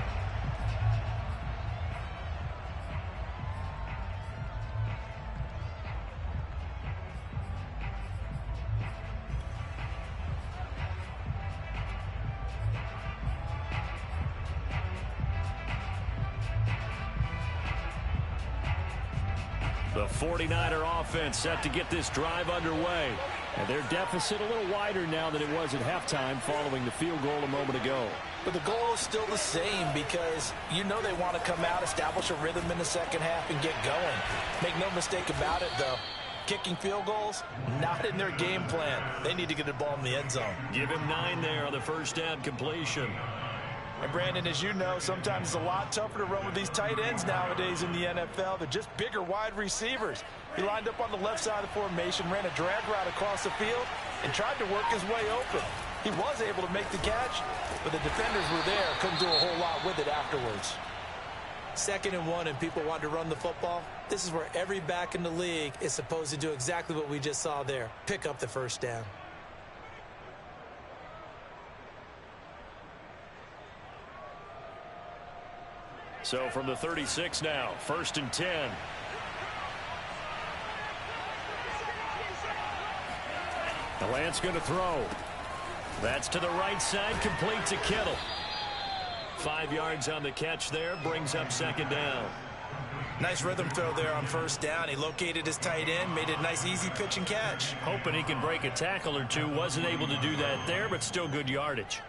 The 49er offense set to get this drive underway. And their deficit a little wider now than it was at halftime following the field goal a moment ago. But the goal is still the same because you know they want to come out, establish a rhythm in the 2nd half, and get going. Make no mistake about it, though. Kicking field goals, not in their game plan. They need to get the ball in the end zone. Give him 9 there on the 1st down completion. And Brandon, as you know, sometimes it's a lot tougher to run with these tight ends nowadays in the NFL. They're just bigger wide receivers. He lined up on the left side of the formation, ran a drag route across the field, and tried to work his way open. He was able to make the catch, but the defenders were there, couldn't do a whole lot with it afterwards. 2nd and 1, and people want to run the football. This is where every back in the league is supposed to do exactly what we just saw there. Pick up the 1st down. So from the 36 now, 1st and 10. The Lance going to throw. That's to the right side, complete to Kittle. 5 yards on the catch there, brings up 2nd down. Nice rhythm throw there on 1st down. He located his tight end, made it a nice easy pitch and catch. Hoping he can break a tackle or two. Wasn't able to do that there, but still good yardage.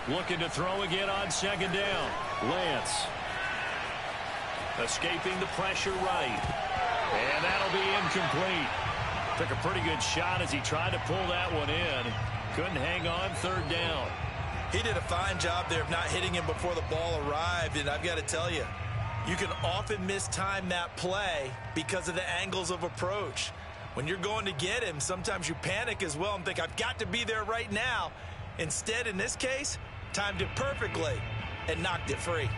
Looking to throw again on 2nd down. Lance. Escaping the pressure right. And that'll be incomplete. Took a pretty good shot as he tried to pull that one in. Couldn't hang on 3rd down. He did a fine job there of not hitting him before the ball arrived. And I've got to tell you, you can often mistime that play because of the angles of approach. When you're going to get him, sometimes you panic as well and think, I've got to be there right now. Instead, in this case, timed it perfectly. and knocked it free.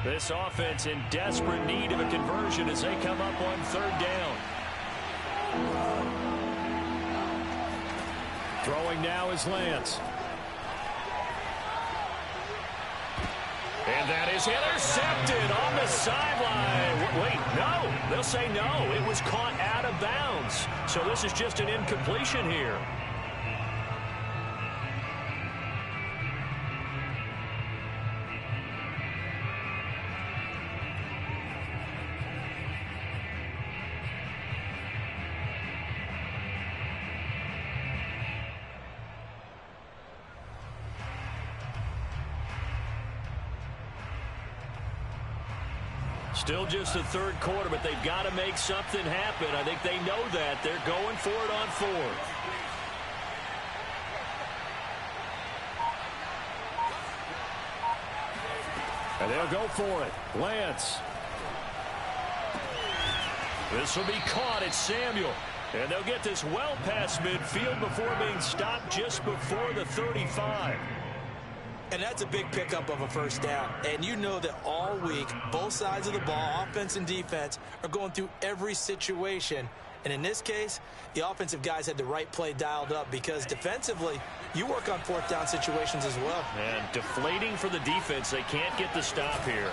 This offense in desperate need of a conversion as they come up on third down. Throwing now is Lance. And that is intercepted on the sideline. Wait, no. They'll say no. It was caught out of bounds. So this is just an incompletion here. Still just the third quarter, but they've got to make something happen. I think they know that. They're going for it on fourth. And they'll go for it. Lance. This will be caught. It's Samuel. And they'll get this well past midfield before being stopped just before the 35. And that's a big pickup of a first down. And you know that all week, both sides of the ball, offense and defense, are going through every situation. And in this case, the offensive guys had the right play dialed up because defensively, you work on fourth down situations as well. And deflating for the defense. They can't get the stop here.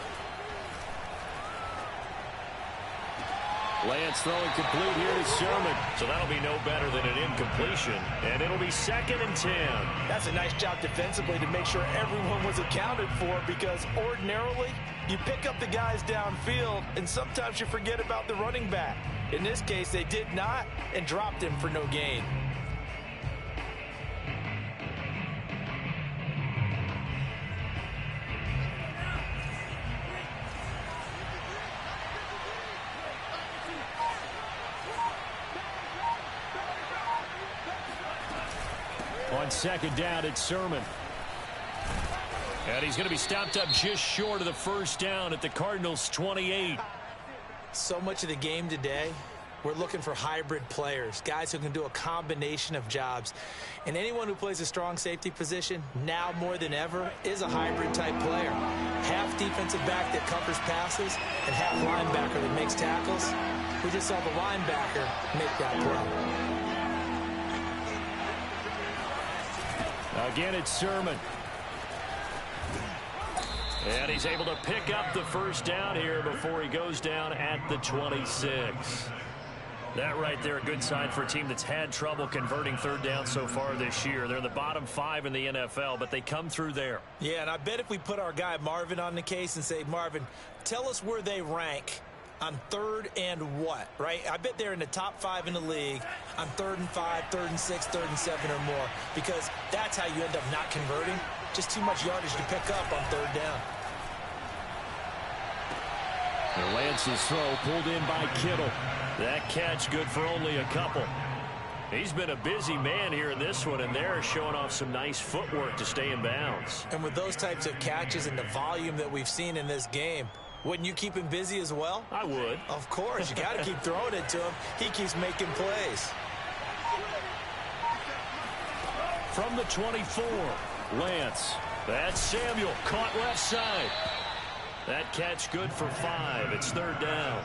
Lance throwing complete here to Sherman. So that'll be no better than an incompletion. And it'll be 2nd and 10. That's a nice job defensively to make sure everyone was accounted for, because ordinarily you pick up the guys downfield and sometimes you forget about the running back. In this case, they did not and dropped him for no gain. On 2nd down, it's Sermon. And he's going to be stopped up just short of the first down at the Cardinals' 28. So much of the game today, we're looking for hybrid players, guys who can do a combination of jobs. And anyone who plays a strong safety position, now more than ever, is a hybrid-type player. Half defensive back that covers passes and half linebacker that makes tackles. We just saw the linebacker make that play. Again, it's Sermon. And he's able to pick up the first down here before he goes down at the 26. That right there, a good sign for a team that's had trouble converting third down so far this year. They're in the bottom 5 in the NFL, but they come through there. Yeah, and I bet if we put our guy Marvin on the case and say, Marvin, tell us where they rank on 3rd and what, right? I bet they're in the top 5 in the league on 3rd and 5, 3rd and 6, 3rd and 7 or more, because that's how you end up not converting. Just too much yardage to pick up on 3rd down. And Lance's throw pulled in by Kittle. That catch good for only a couple. He's been a busy man here in this one, and they're showing off some nice footwork to stay in bounds. And with those types of catches and the volume that we've seen in this game, wouldn't you keep him busy as well? I would. Of course. You got to keep throwing it to him. He keeps making plays. From the 24, Lance. That's Samuel, caught left side. That catch good for 5. It's 3rd down.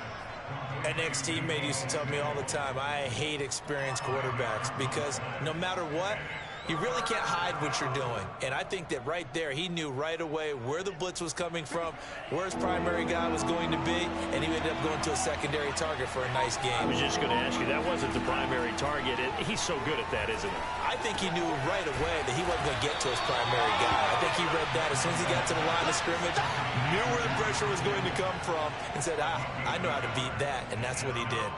An ex-teammate used to tell me all the time, I hate experienced quarterbacks because no matter what, you really can't hide what you're doing. And I think that right there, he knew right away where the blitz was coming from, where his primary guy was going to be, and he ended up going to a secondary target for a nice game. I was just going to ask you, that wasn't the primary target. He's so good at that, isn't he? I think he knew right away that he wasn't going to get to his primary guy. I think he read that as soon as he got to the line of scrimmage, knew where the pressure was going to come from, and said, I know how to beat that, and that's what he did.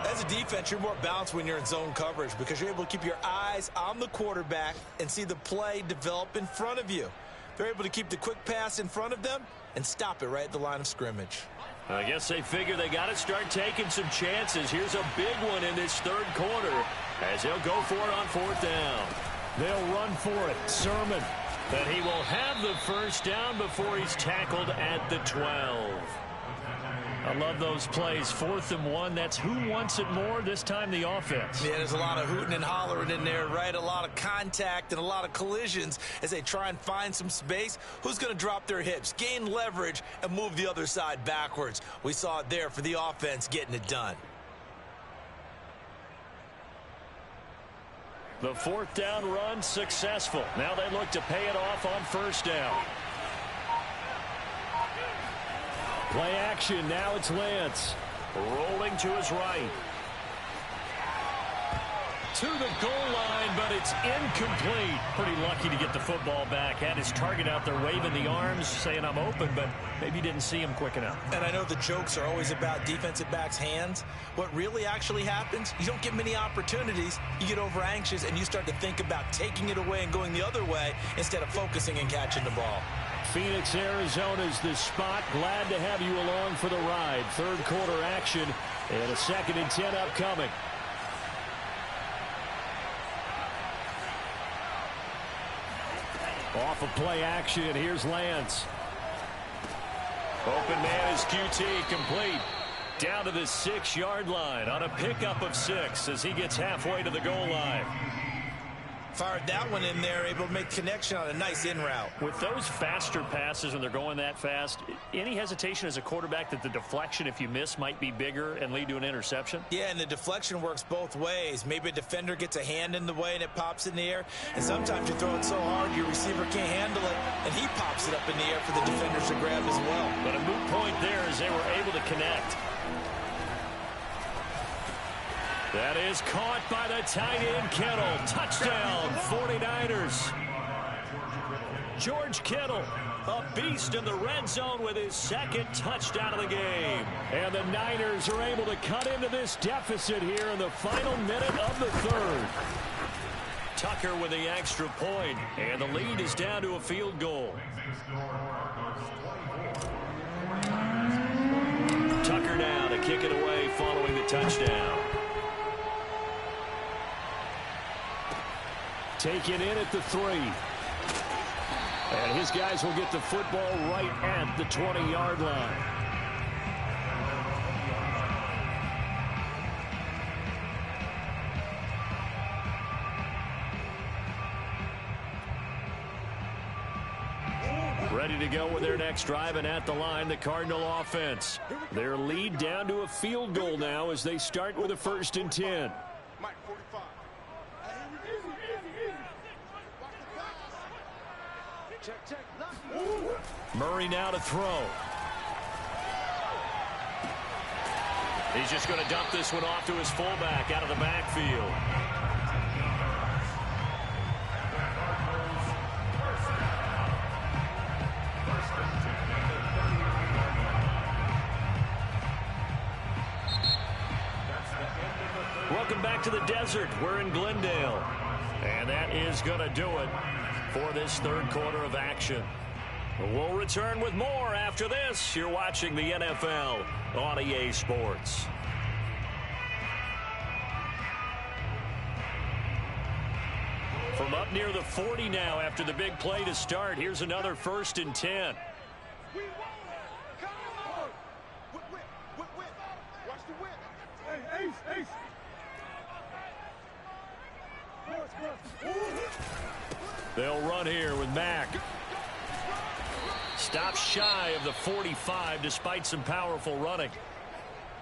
As a defense, you're more balanced when you're in zone coverage because you're able to keep your eyes on the quarterback and see the play develop in front of you. They're able to keep the quick pass in front of them and stop it right at the line of scrimmage. I guess they figure they got to start taking some chances. Here's a big one in this 3rd quarter as they'll go for it on 4th down. They'll run for it. Sermon. But he will have the first down before he's tackled at the 12. I love those plays. 4th and 1. That's who wants it more. This time the offense. Yeah, there's a lot of hooting and hollering in there, right? A lot of contact and a lot of collisions as they try and find some space. Who's going to drop their hips, gain leverage, and move the other side backwards? We saw it there for the offense getting it done. The 4th down run successful. Now they look to pay it off on 1st down. Play action. Now it's Lance. Rolling to his right. To the goal line, but it's incomplete. Pretty lucky to get the football back. Had his target out there waving the arms, saying I'm open, but maybe didn't see him quick enough. And I know the jokes are always about defensive backs' hands. What really actually happens, you don't get many opportunities. You get over anxious, and you start to think about taking it away and going the other way instead of focusing and catching the ball. Phoenix, Arizona's the spot. Glad to have you along for the ride. 3rd quarter action and a 2nd and 10 upcoming. Off of play action, here's Lance. Open man is QT, complete. Down to the 6-yard line on a pickup of 6 as he gets halfway to the goal line. Fired that one in there, able to make connection on a nice in route. With those faster passes when they're going that fast, any hesitation as a quarterback that the deflection, if you miss, might be bigger and lead to an interception? Yeah, and the deflection works both ways. Maybe a defender gets a hand in the way and it pops in the air. And sometimes you throw it so hard your receiver can't handle it, and he pops it up in the air for the defenders to grab as well. But a moot point there as they were able to connect. That is caught by the tight end, Kittle. Touchdown, 49ers. George Kittle, a beast in the red zone with his 2nd touchdown of the game. And the Niners are able to cut into this deficit here in the final minute of the 3rd. Tucker with the extra point, and the lead is down to a field goal. Tucker now to kick it away following the touchdown. Taken in at the 3. And his guys will get the football right at the 20-yard line. Ready to go with their next drive, and at the line, the Cardinal offense. Their lead down to a field goal now as they start with a 1st and 10. Murray now to throw. He's just going to dump this one off to his fullback out of the backfield. Welcome back to the desert. We're in Glendale. And that is going to do it for this 3rd quarter of action. We'll return with more after this. You're watching the NFL on EA Sports. From up near the 40 now after the big play to start, here's another 1st and 10. They'll run here with Mack. Stops shy of the 45 despite some powerful running.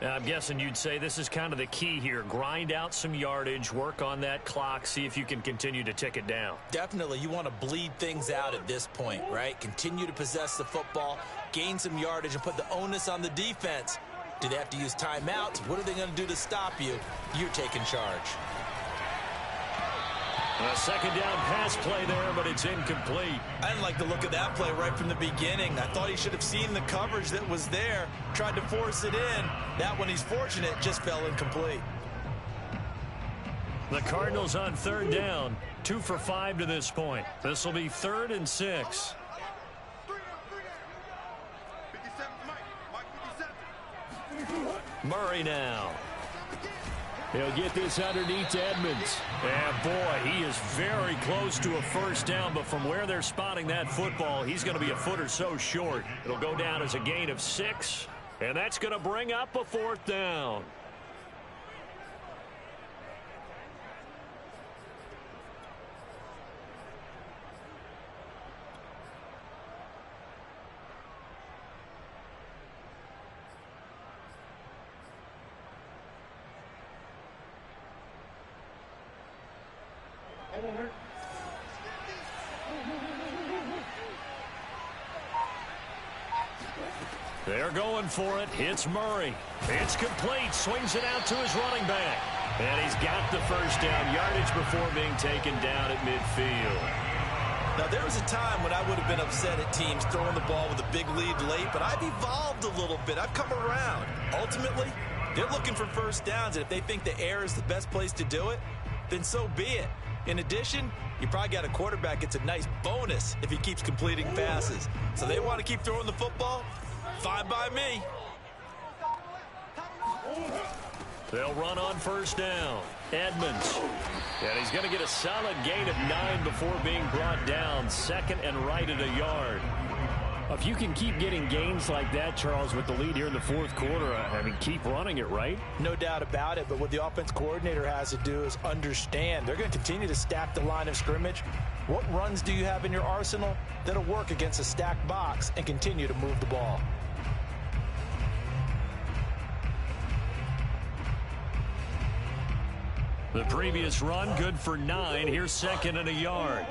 Now, I'm guessing you'd say this is kind of the key here. Grind out some yardage, work on that clock, see if you can continue to tick it down. Definitely. You want to bleed things out at this point, right? Continue to possess the football, gain some yardage, and put the onus on the defense. Do they have to use timeouts? What are they going to do to stop you? You're taking charge. A 2nd down pass play there, but it's incomplete. I didn't like the look of that play right from the beginning. I thought he should have seen the coverage that was there, tried to force it in. That one, he's fortunate, just fell incomplete. The Cardinals on 3rd down, 2 for 5 to this point. This will be 3rd and 6. Murray now. He'll get this underneath to Edmonds. And boy, he is very close to a 1st down, but from where they're spotting that football, he's going to be a foot or so short. It'll go down as a gain of 6, And that's going to bring up a 4th down. They're going for it. It's Murray. It's complete. Swings it out to his running back. And he's got the first down yardage before being taken down at midfield. Now, there was a time when I would have been upset at teams throwing the ball with a big lead late, but I've evolved a little bit. I've come around. Ultimately, they're looking for first downs, and if they think the air is the best place to do it, then so be it. In addition, you probably got a quarterback that's a nice bonus if he keeps completing passes. So they want to keep throwing the football? Fine by me. They'll run on first down. Edmonds. And he's going to get a solid gain of 9 before being brought down. 2nd and right at a yard. If you can keep getting gains like that, Charles, with the lead here in the 4th quarter, I mean, keep running it, right? No doubt about it, but what the offense coordinator has to do is understand they're going to continue to stack the line of scrimmage. What runs do you have in your arsenal that'll work against a stacked box and continue to move the ball? The previous run, good for 9. Here's 2nd and a yard.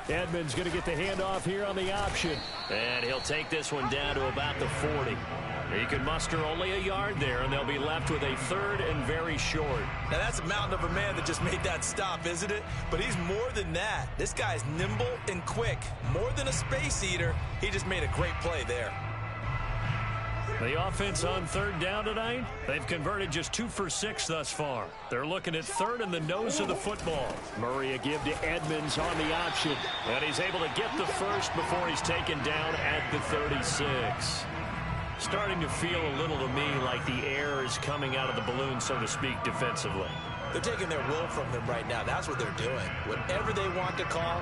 Edmonds going to get the handoff here on the option. And he'll take this one down to about the 40. He can muster only a yard there, and they'll be left with a 3rd and very short. Now, that's a mountain of a man that just made that stop, isn't it? But he's more than that. This guy's nimble and quick. More than a space eater, he just made a great play there. The offense on 3rd down tonight, they've converted just 2 for 6 thus far. They're looking at 3rd and the nose of the football. Murray a give to Edmonds on the option. And he's able to get the first before he's taken down at the 36. Starting to feel a little to me like the air is coming out of the balloon, so to speak, defensively. They're taking their will from him right now. That's what they're doing. Whatever they want to call,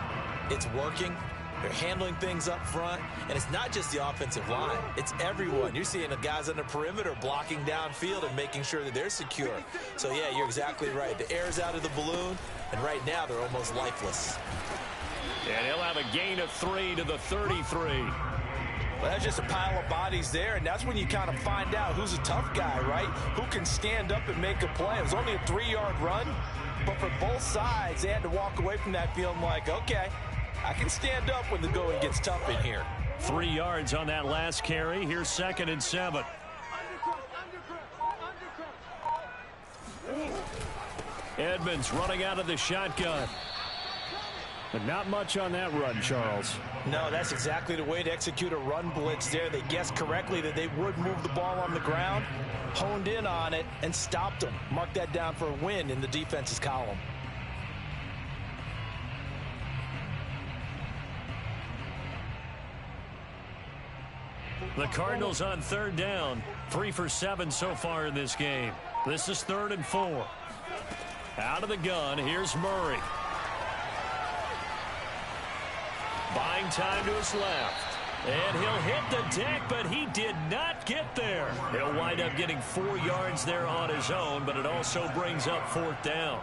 it's working. They're handling things up front, and it's not just the offensive line. It's everyone. You're seeing the guys on the perimeter blocking downfield and making sure that they're secure. So, yeah, you're exactly right. The air's out of the balloon, and right now they're almost lifeless. And he'll have a gain of 3 to the 33. Well, that's just a pile of bodies there, and that's when you kind of find out who's a tough guy, right? Who can stand up and make a play. It was only a 3-yard run, but for both sides, they had to walk away from that feeling like, okay, I can stand up when the going gets tough in here. 3 yards on that last carry. Here's 2nd and 7. Edmonds running out of the shotgun. But not much on that run, Charles. No, that's exactly the way to execute a run blitz there. They guessed correctly that they would move the ball on the ground, honed in on it, and stopped them. Mark that down for a win in the defense's column. The Cardinals on 3rd down. 3 for 7 so far in this game. This is 3rd and 4. Out of the gun, here's Murray. Buying time to his left. And he'll hit the deck, but he did not get there. He'll wind up getting 4 yards there on his own, but it also brings up 4th down.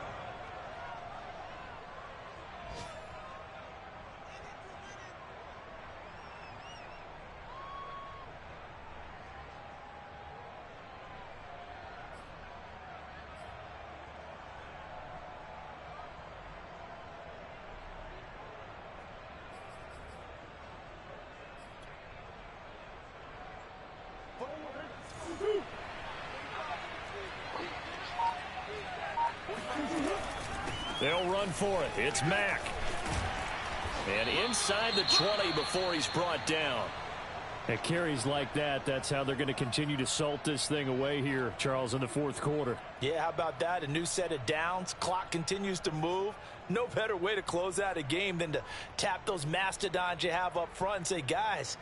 They'll run for it. It's Mack. And inside the 20 before he's brought down. At carries like that, that's how they're going to continue to salt this thing away here, Charles, in the 4th quarter. Yeah, how about that? A new set of downs. Clock continues to move. No better way to close out a game than to tap those mastodons you have up front and say, guys,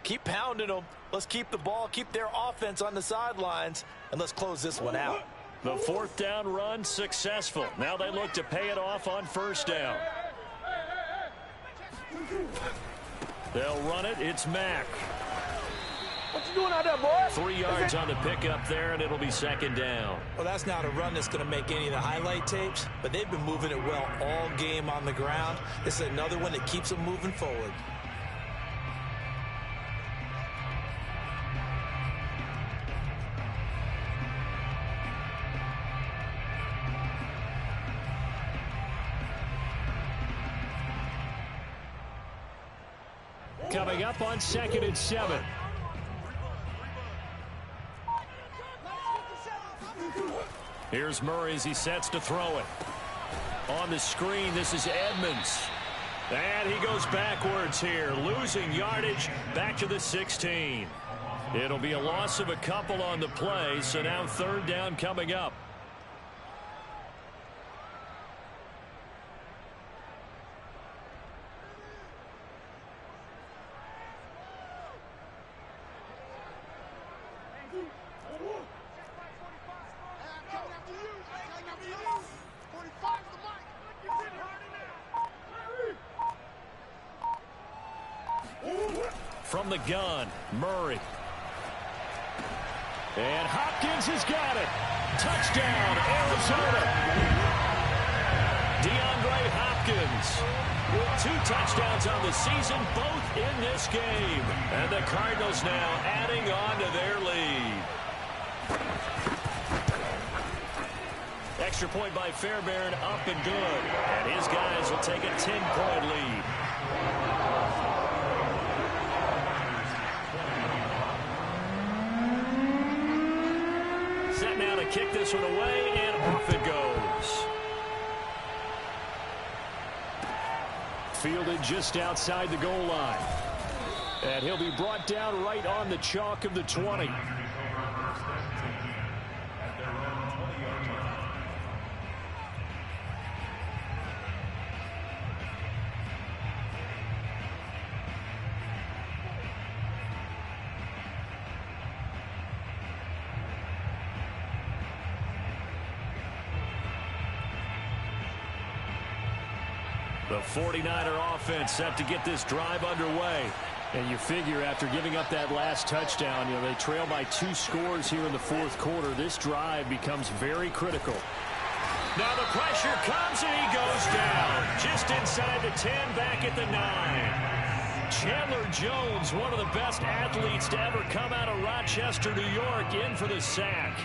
keep pounding them. Let's keep the ball, keep their offense on the sidelines, and let's close this one out. The 4th down run successful. Now they look to pay it off on 1st down. They'll run it. It's Mack. What you doing out there, boy? 3 yards on the pickup there, and it'll be second down. Well, that's not a run that's going to make any of the highlight tapes, but they've been moving it well all game on the ground. This is another one that keeps them moving forward. Coming up on 2nd and 7. Here's Murray as he sets to throw it. On the screen, this is Edmonds. And he goes backwards here, losing yardage back to the 16. It'll be a loss of a couple on the play, so now 3rd down coming up. From the gun, Murray. And Hopkins has got it. Touchdown, Arizona. DeAndre Hopkins with 2 touchdowns on the season, both in this game. And the Cardinals now adding on to their lead. Extra point by Fairbairn, up and good. And his guys will take a 10-point lead. Set now to kick this one away, and off it goes. Fielded just outside the goal line. And he'll be brought down right on the chalk of the 20. The 49er offense set to get this drive underway. And you figure after giving up that last touchdown, they trail by 2 scores here in the 4th quarter. This drive becomes very critical. Now the pressure comes and he goes down. Just inside the 10, back at the 9. Chandler Jones, one of the best athletes to ever come out of Rochester, New York, in for the sack.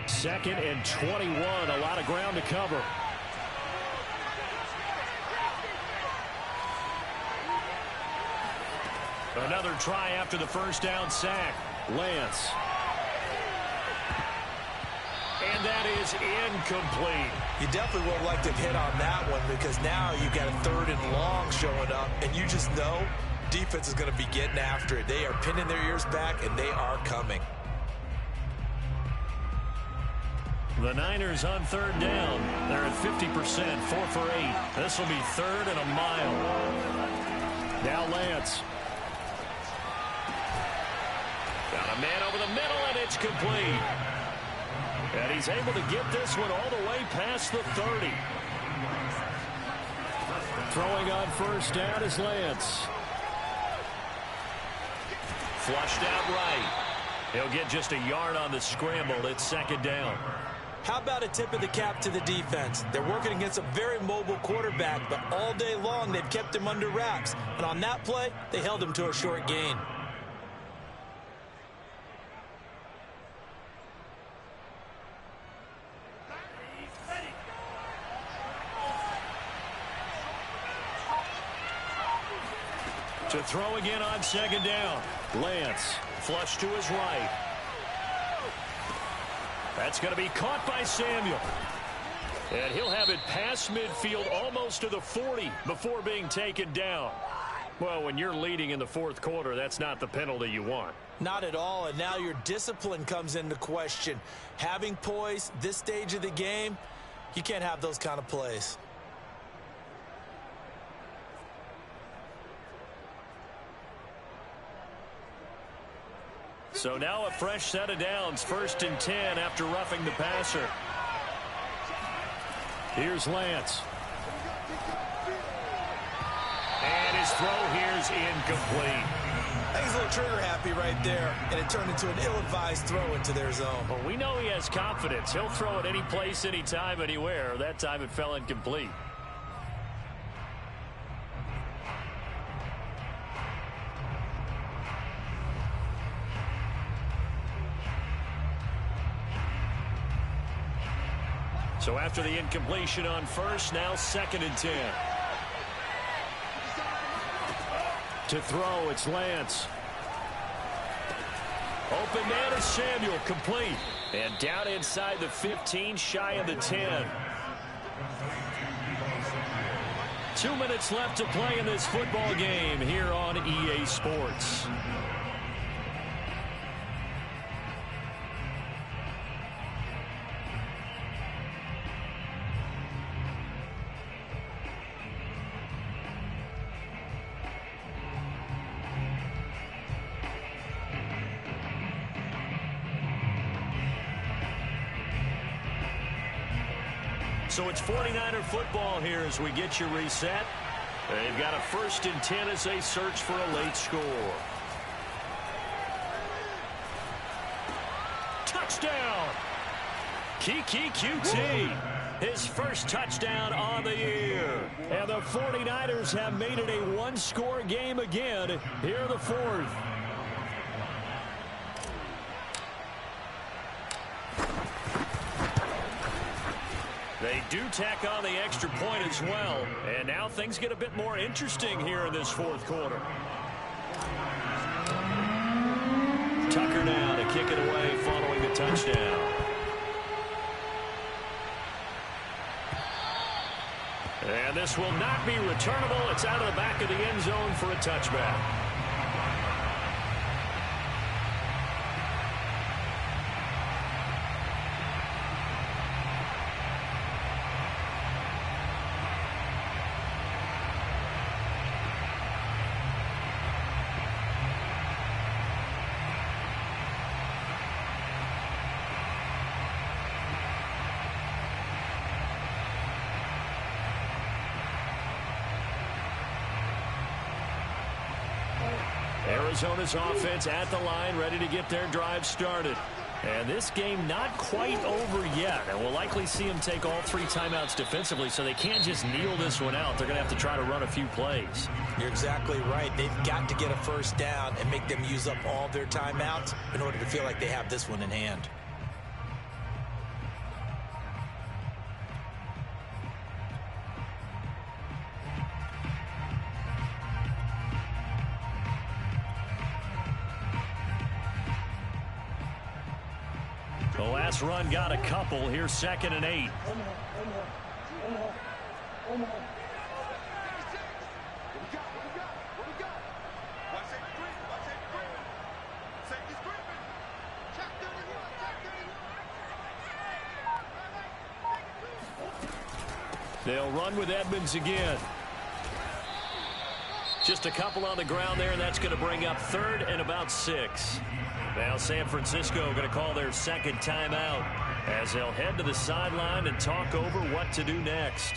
2nd and 21, a lot of ground to cover. Another try after the first down sack. Lance. And that is incomplete. You definitely would like to hit on that one because now you've got a 3rd and long showing up, and you just know defense is going to be getting after it. They are pinning their ears back, and they are coming. The Niners on 3rd down. They're at 50%, 4 for 8. This will be 3rd and a mile. Now Lance. Got a man over the middle, and it's complete. And he's able to get this one all the way past the 30. Throwing on 1st down is Lance. Flushed out right. He'll get just a yard on the scramble. It's 2nd down. How about a tip of the cap to the defense? They're working against a very mobile quarterback, but all day long they've kept him under wraps. And on that play, they held him to a short gain. To throw again on 2nd down. Lance. Flush to his right. That's going to be caught by Samuel. And he'll have it past midfield almost to the 40 before being taken down. Well, when you're leading in the 4th quarter, that's not the penalty you want. Not at all, and now your discipline comes into question. Having poise this stage of the game, you can't have those kind of plays. So now a fresh set of downs, 1st and 10 after roughing the passer. Here's Lance. throw here's incomplete. I think he's a little trigger happy right there, and it turned into an ill-advised throw into their zone. Well, we know he has confidence. He'll throw it any place, anytime, anywhere. That time it fell incomplete. So after the incompletion on first, now 2nd and 10. To throw, it's Lance. Open man is Samuel, complete. And down inside the 15, shy of the 10. 2 minutes left to play in this football game here on EA Sports. So it's 49er football here as we get you reset. They've got a 1st and 10 as they search for a late score. Touchdown! Kiki QT. His first touchdown on the year. And the 49ers have made it a one-score game again here in the 4th. They do tack on the extra point as well. And now things get a bit more interesting here in this 4th quarter. Tucker now to kick it away following the touchdown. And this will not be returnable. It's out of the back of the end zone for a touchback. Arizona's offense at the line, ready to get their drive started. And this game not quite over yet. And we'll likely see them take all 3 timeouts defensively, so they can't just kneel this one out. They're going to have to try to run a few plays. You're exactly right. They've got to get a 1st down and make them use up all their timeouts in order to feel like they have this one in hand. The last run got a couple. Here's 2nd and 8. They'll run with Edmonds again. Just a couple on the ground there, and that's going to bring up 3rd and about 6. Now San Francisco going to call their 2nd timeout as they'll head to the sideline and talk over what to do next.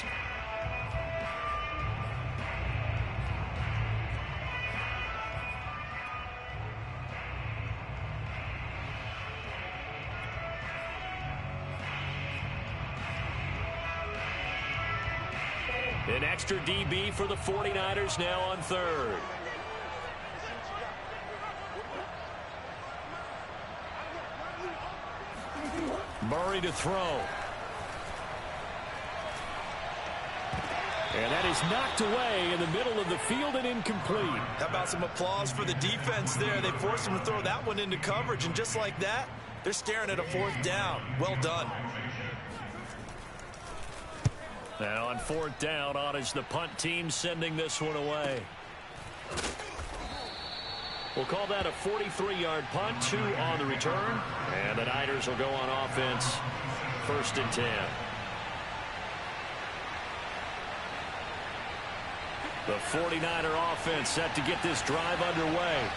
An extra DB for the 49ers now on 3rd. Murray to throw. And that is knocked away in the middle of the field and incomplete. How about some applause for the defense there? They forced him to throw that one into coverage, and just like that, they're staring at a 4th down. Well done. Now on 4th down, on is the punt team sending this one away. We'll call that a 43-yard punt, 2 on the return. And the Niners will go on offense, 1st and 10. The 49er offense set to get this drive underway.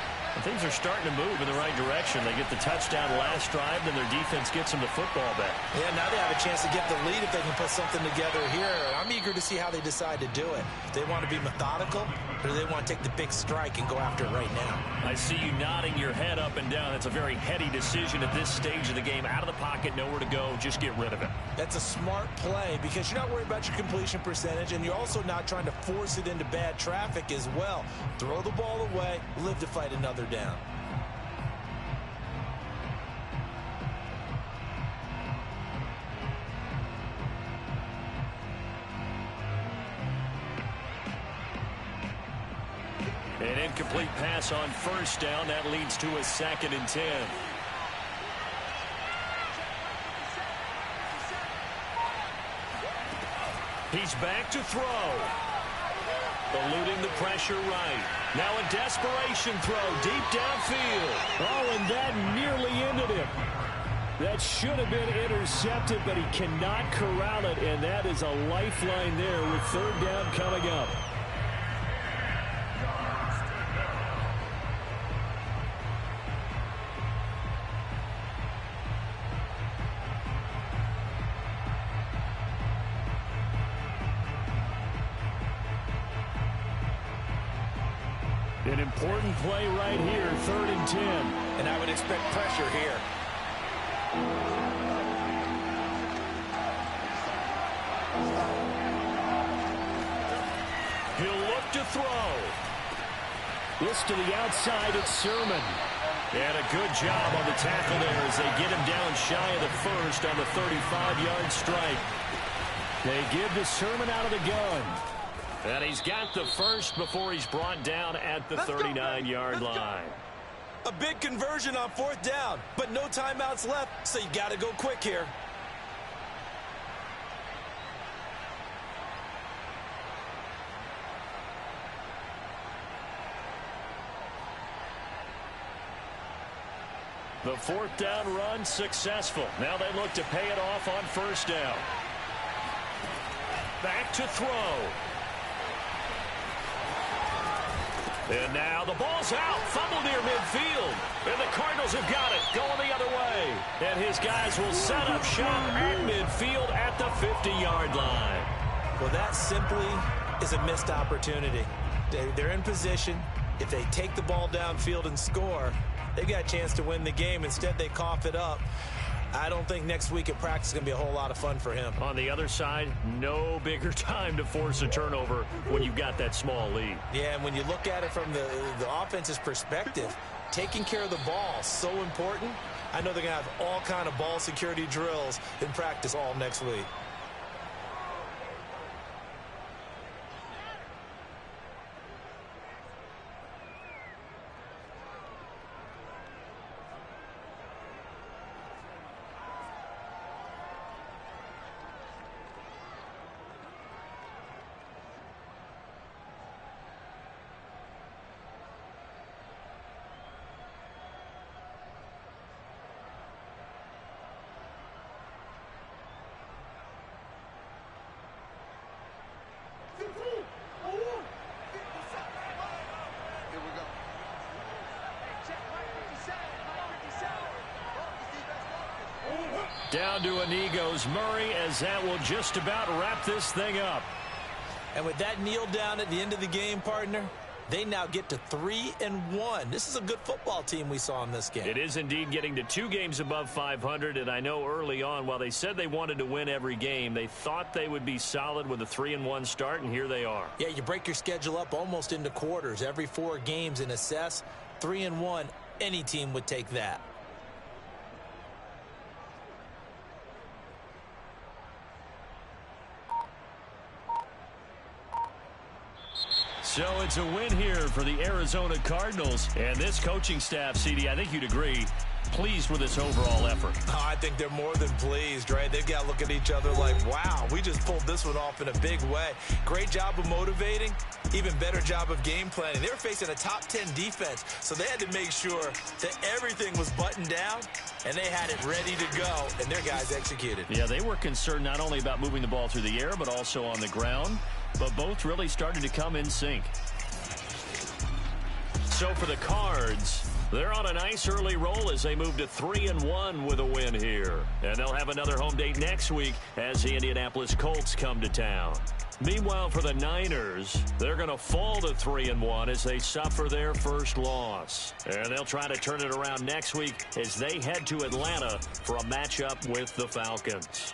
Things are starting to move in the right direction. They get the touchdown last drive, then their defense gets them the football back. Yeah, now they have a chance to get the lead if they can put something together here. I'm eager to see how they decide to do it. They want to be methodical, or do they want to take the big strike and go after it right now? I see you nodding your head up and down. It's a very heady decision at this stage of the game. Out of the pocket, nowhere to go. Just get rid of it. That's a smart play because you're not worried about your completion percentage, and you're also not trying to force it into bad traffic as well. Throw the ball away, live to fight another down. An incomplete pass on first down. That leads to a 2nd and 10. He's back to throw. Eluding the pressure right. Now a desperation throw deep downfield. Oh, and that nearly ended him. That should have been intercepted, but he cannot corral it, and that is a lifeline there with 3rd down coming up. An important play right here, 3rd and 10. And I would expect pressure here. He'll look to throw. This to the outside, it's Sermon. And a good job on the tackle there as they get him down shy of the first on the 35-yard strike. They give the Sermon out of the gun. And he's got the first before he's brought down at the 39-yard line. A big conversion on 4th down, but no timeouts left, so you got to go quick here. The 4th down run successful. Now they look to pay it off on 1st down. Back to throw. And now the ball's out. Fumble near midfield. And the Cardinals have got it. Going the other way. And his guys will set up shop at midfield at the 50-yard line. Well, that simply is a missed opportunity. They're in position. If they take the ball downfield and score, they've got a chance to win the game. Instead, they cough it up. I don't think next week at practice is going to be a whole lot of fun for him. On the other side, no bigger time to force a turnover when you've got that small lead. Yeah, and when you look at it from the offense's perspective, taking care of the ball is so important. I know they're going to have all kind of ball security drills in practice all next week. Down to a knee goes Murray, as that will just about wrap this thing up. And with that kneel down at the end of the game, partner, they now get to 3-1. This is a good football team we saw in this game. It is indeed getting to 2 games above 500, and I know early on, while they said they wanted to win every game, they thought they would be solid with a 3-1 start, and here they are. Yeah, you break your schedule up almost into quarters, every 4 games, and assess 3-1. Any team would take that. So it's a win here for the Arizona Cardinals. And this coaching staff, CD, I think you'd agree, pleased with this overall effort. Oh, I think they're more than pleased, right? They've got to look at each other like, wow, we just pulled this one off in a big way. Great job of motivating, even better job of game planning. They were facing a top 10 defense, so they had to make sure that everything was buttoned down, and they had it ready to go, and their guys executed. Yeah, they were concerned not only about moving the ball through the air, but also on the ground. But both really started to come in sync. So for the Cards, they're on a nice early roll as they move to 3-1 with a win here. And they'll have another home date next week as the Indianapolis Colts come to town. Meanwhile, for the Niners, they're going to fall to 3-1 as they suffer their first loss. And they'll try to turn it around next week as they head to Atlanta for a matchup with the Falcons.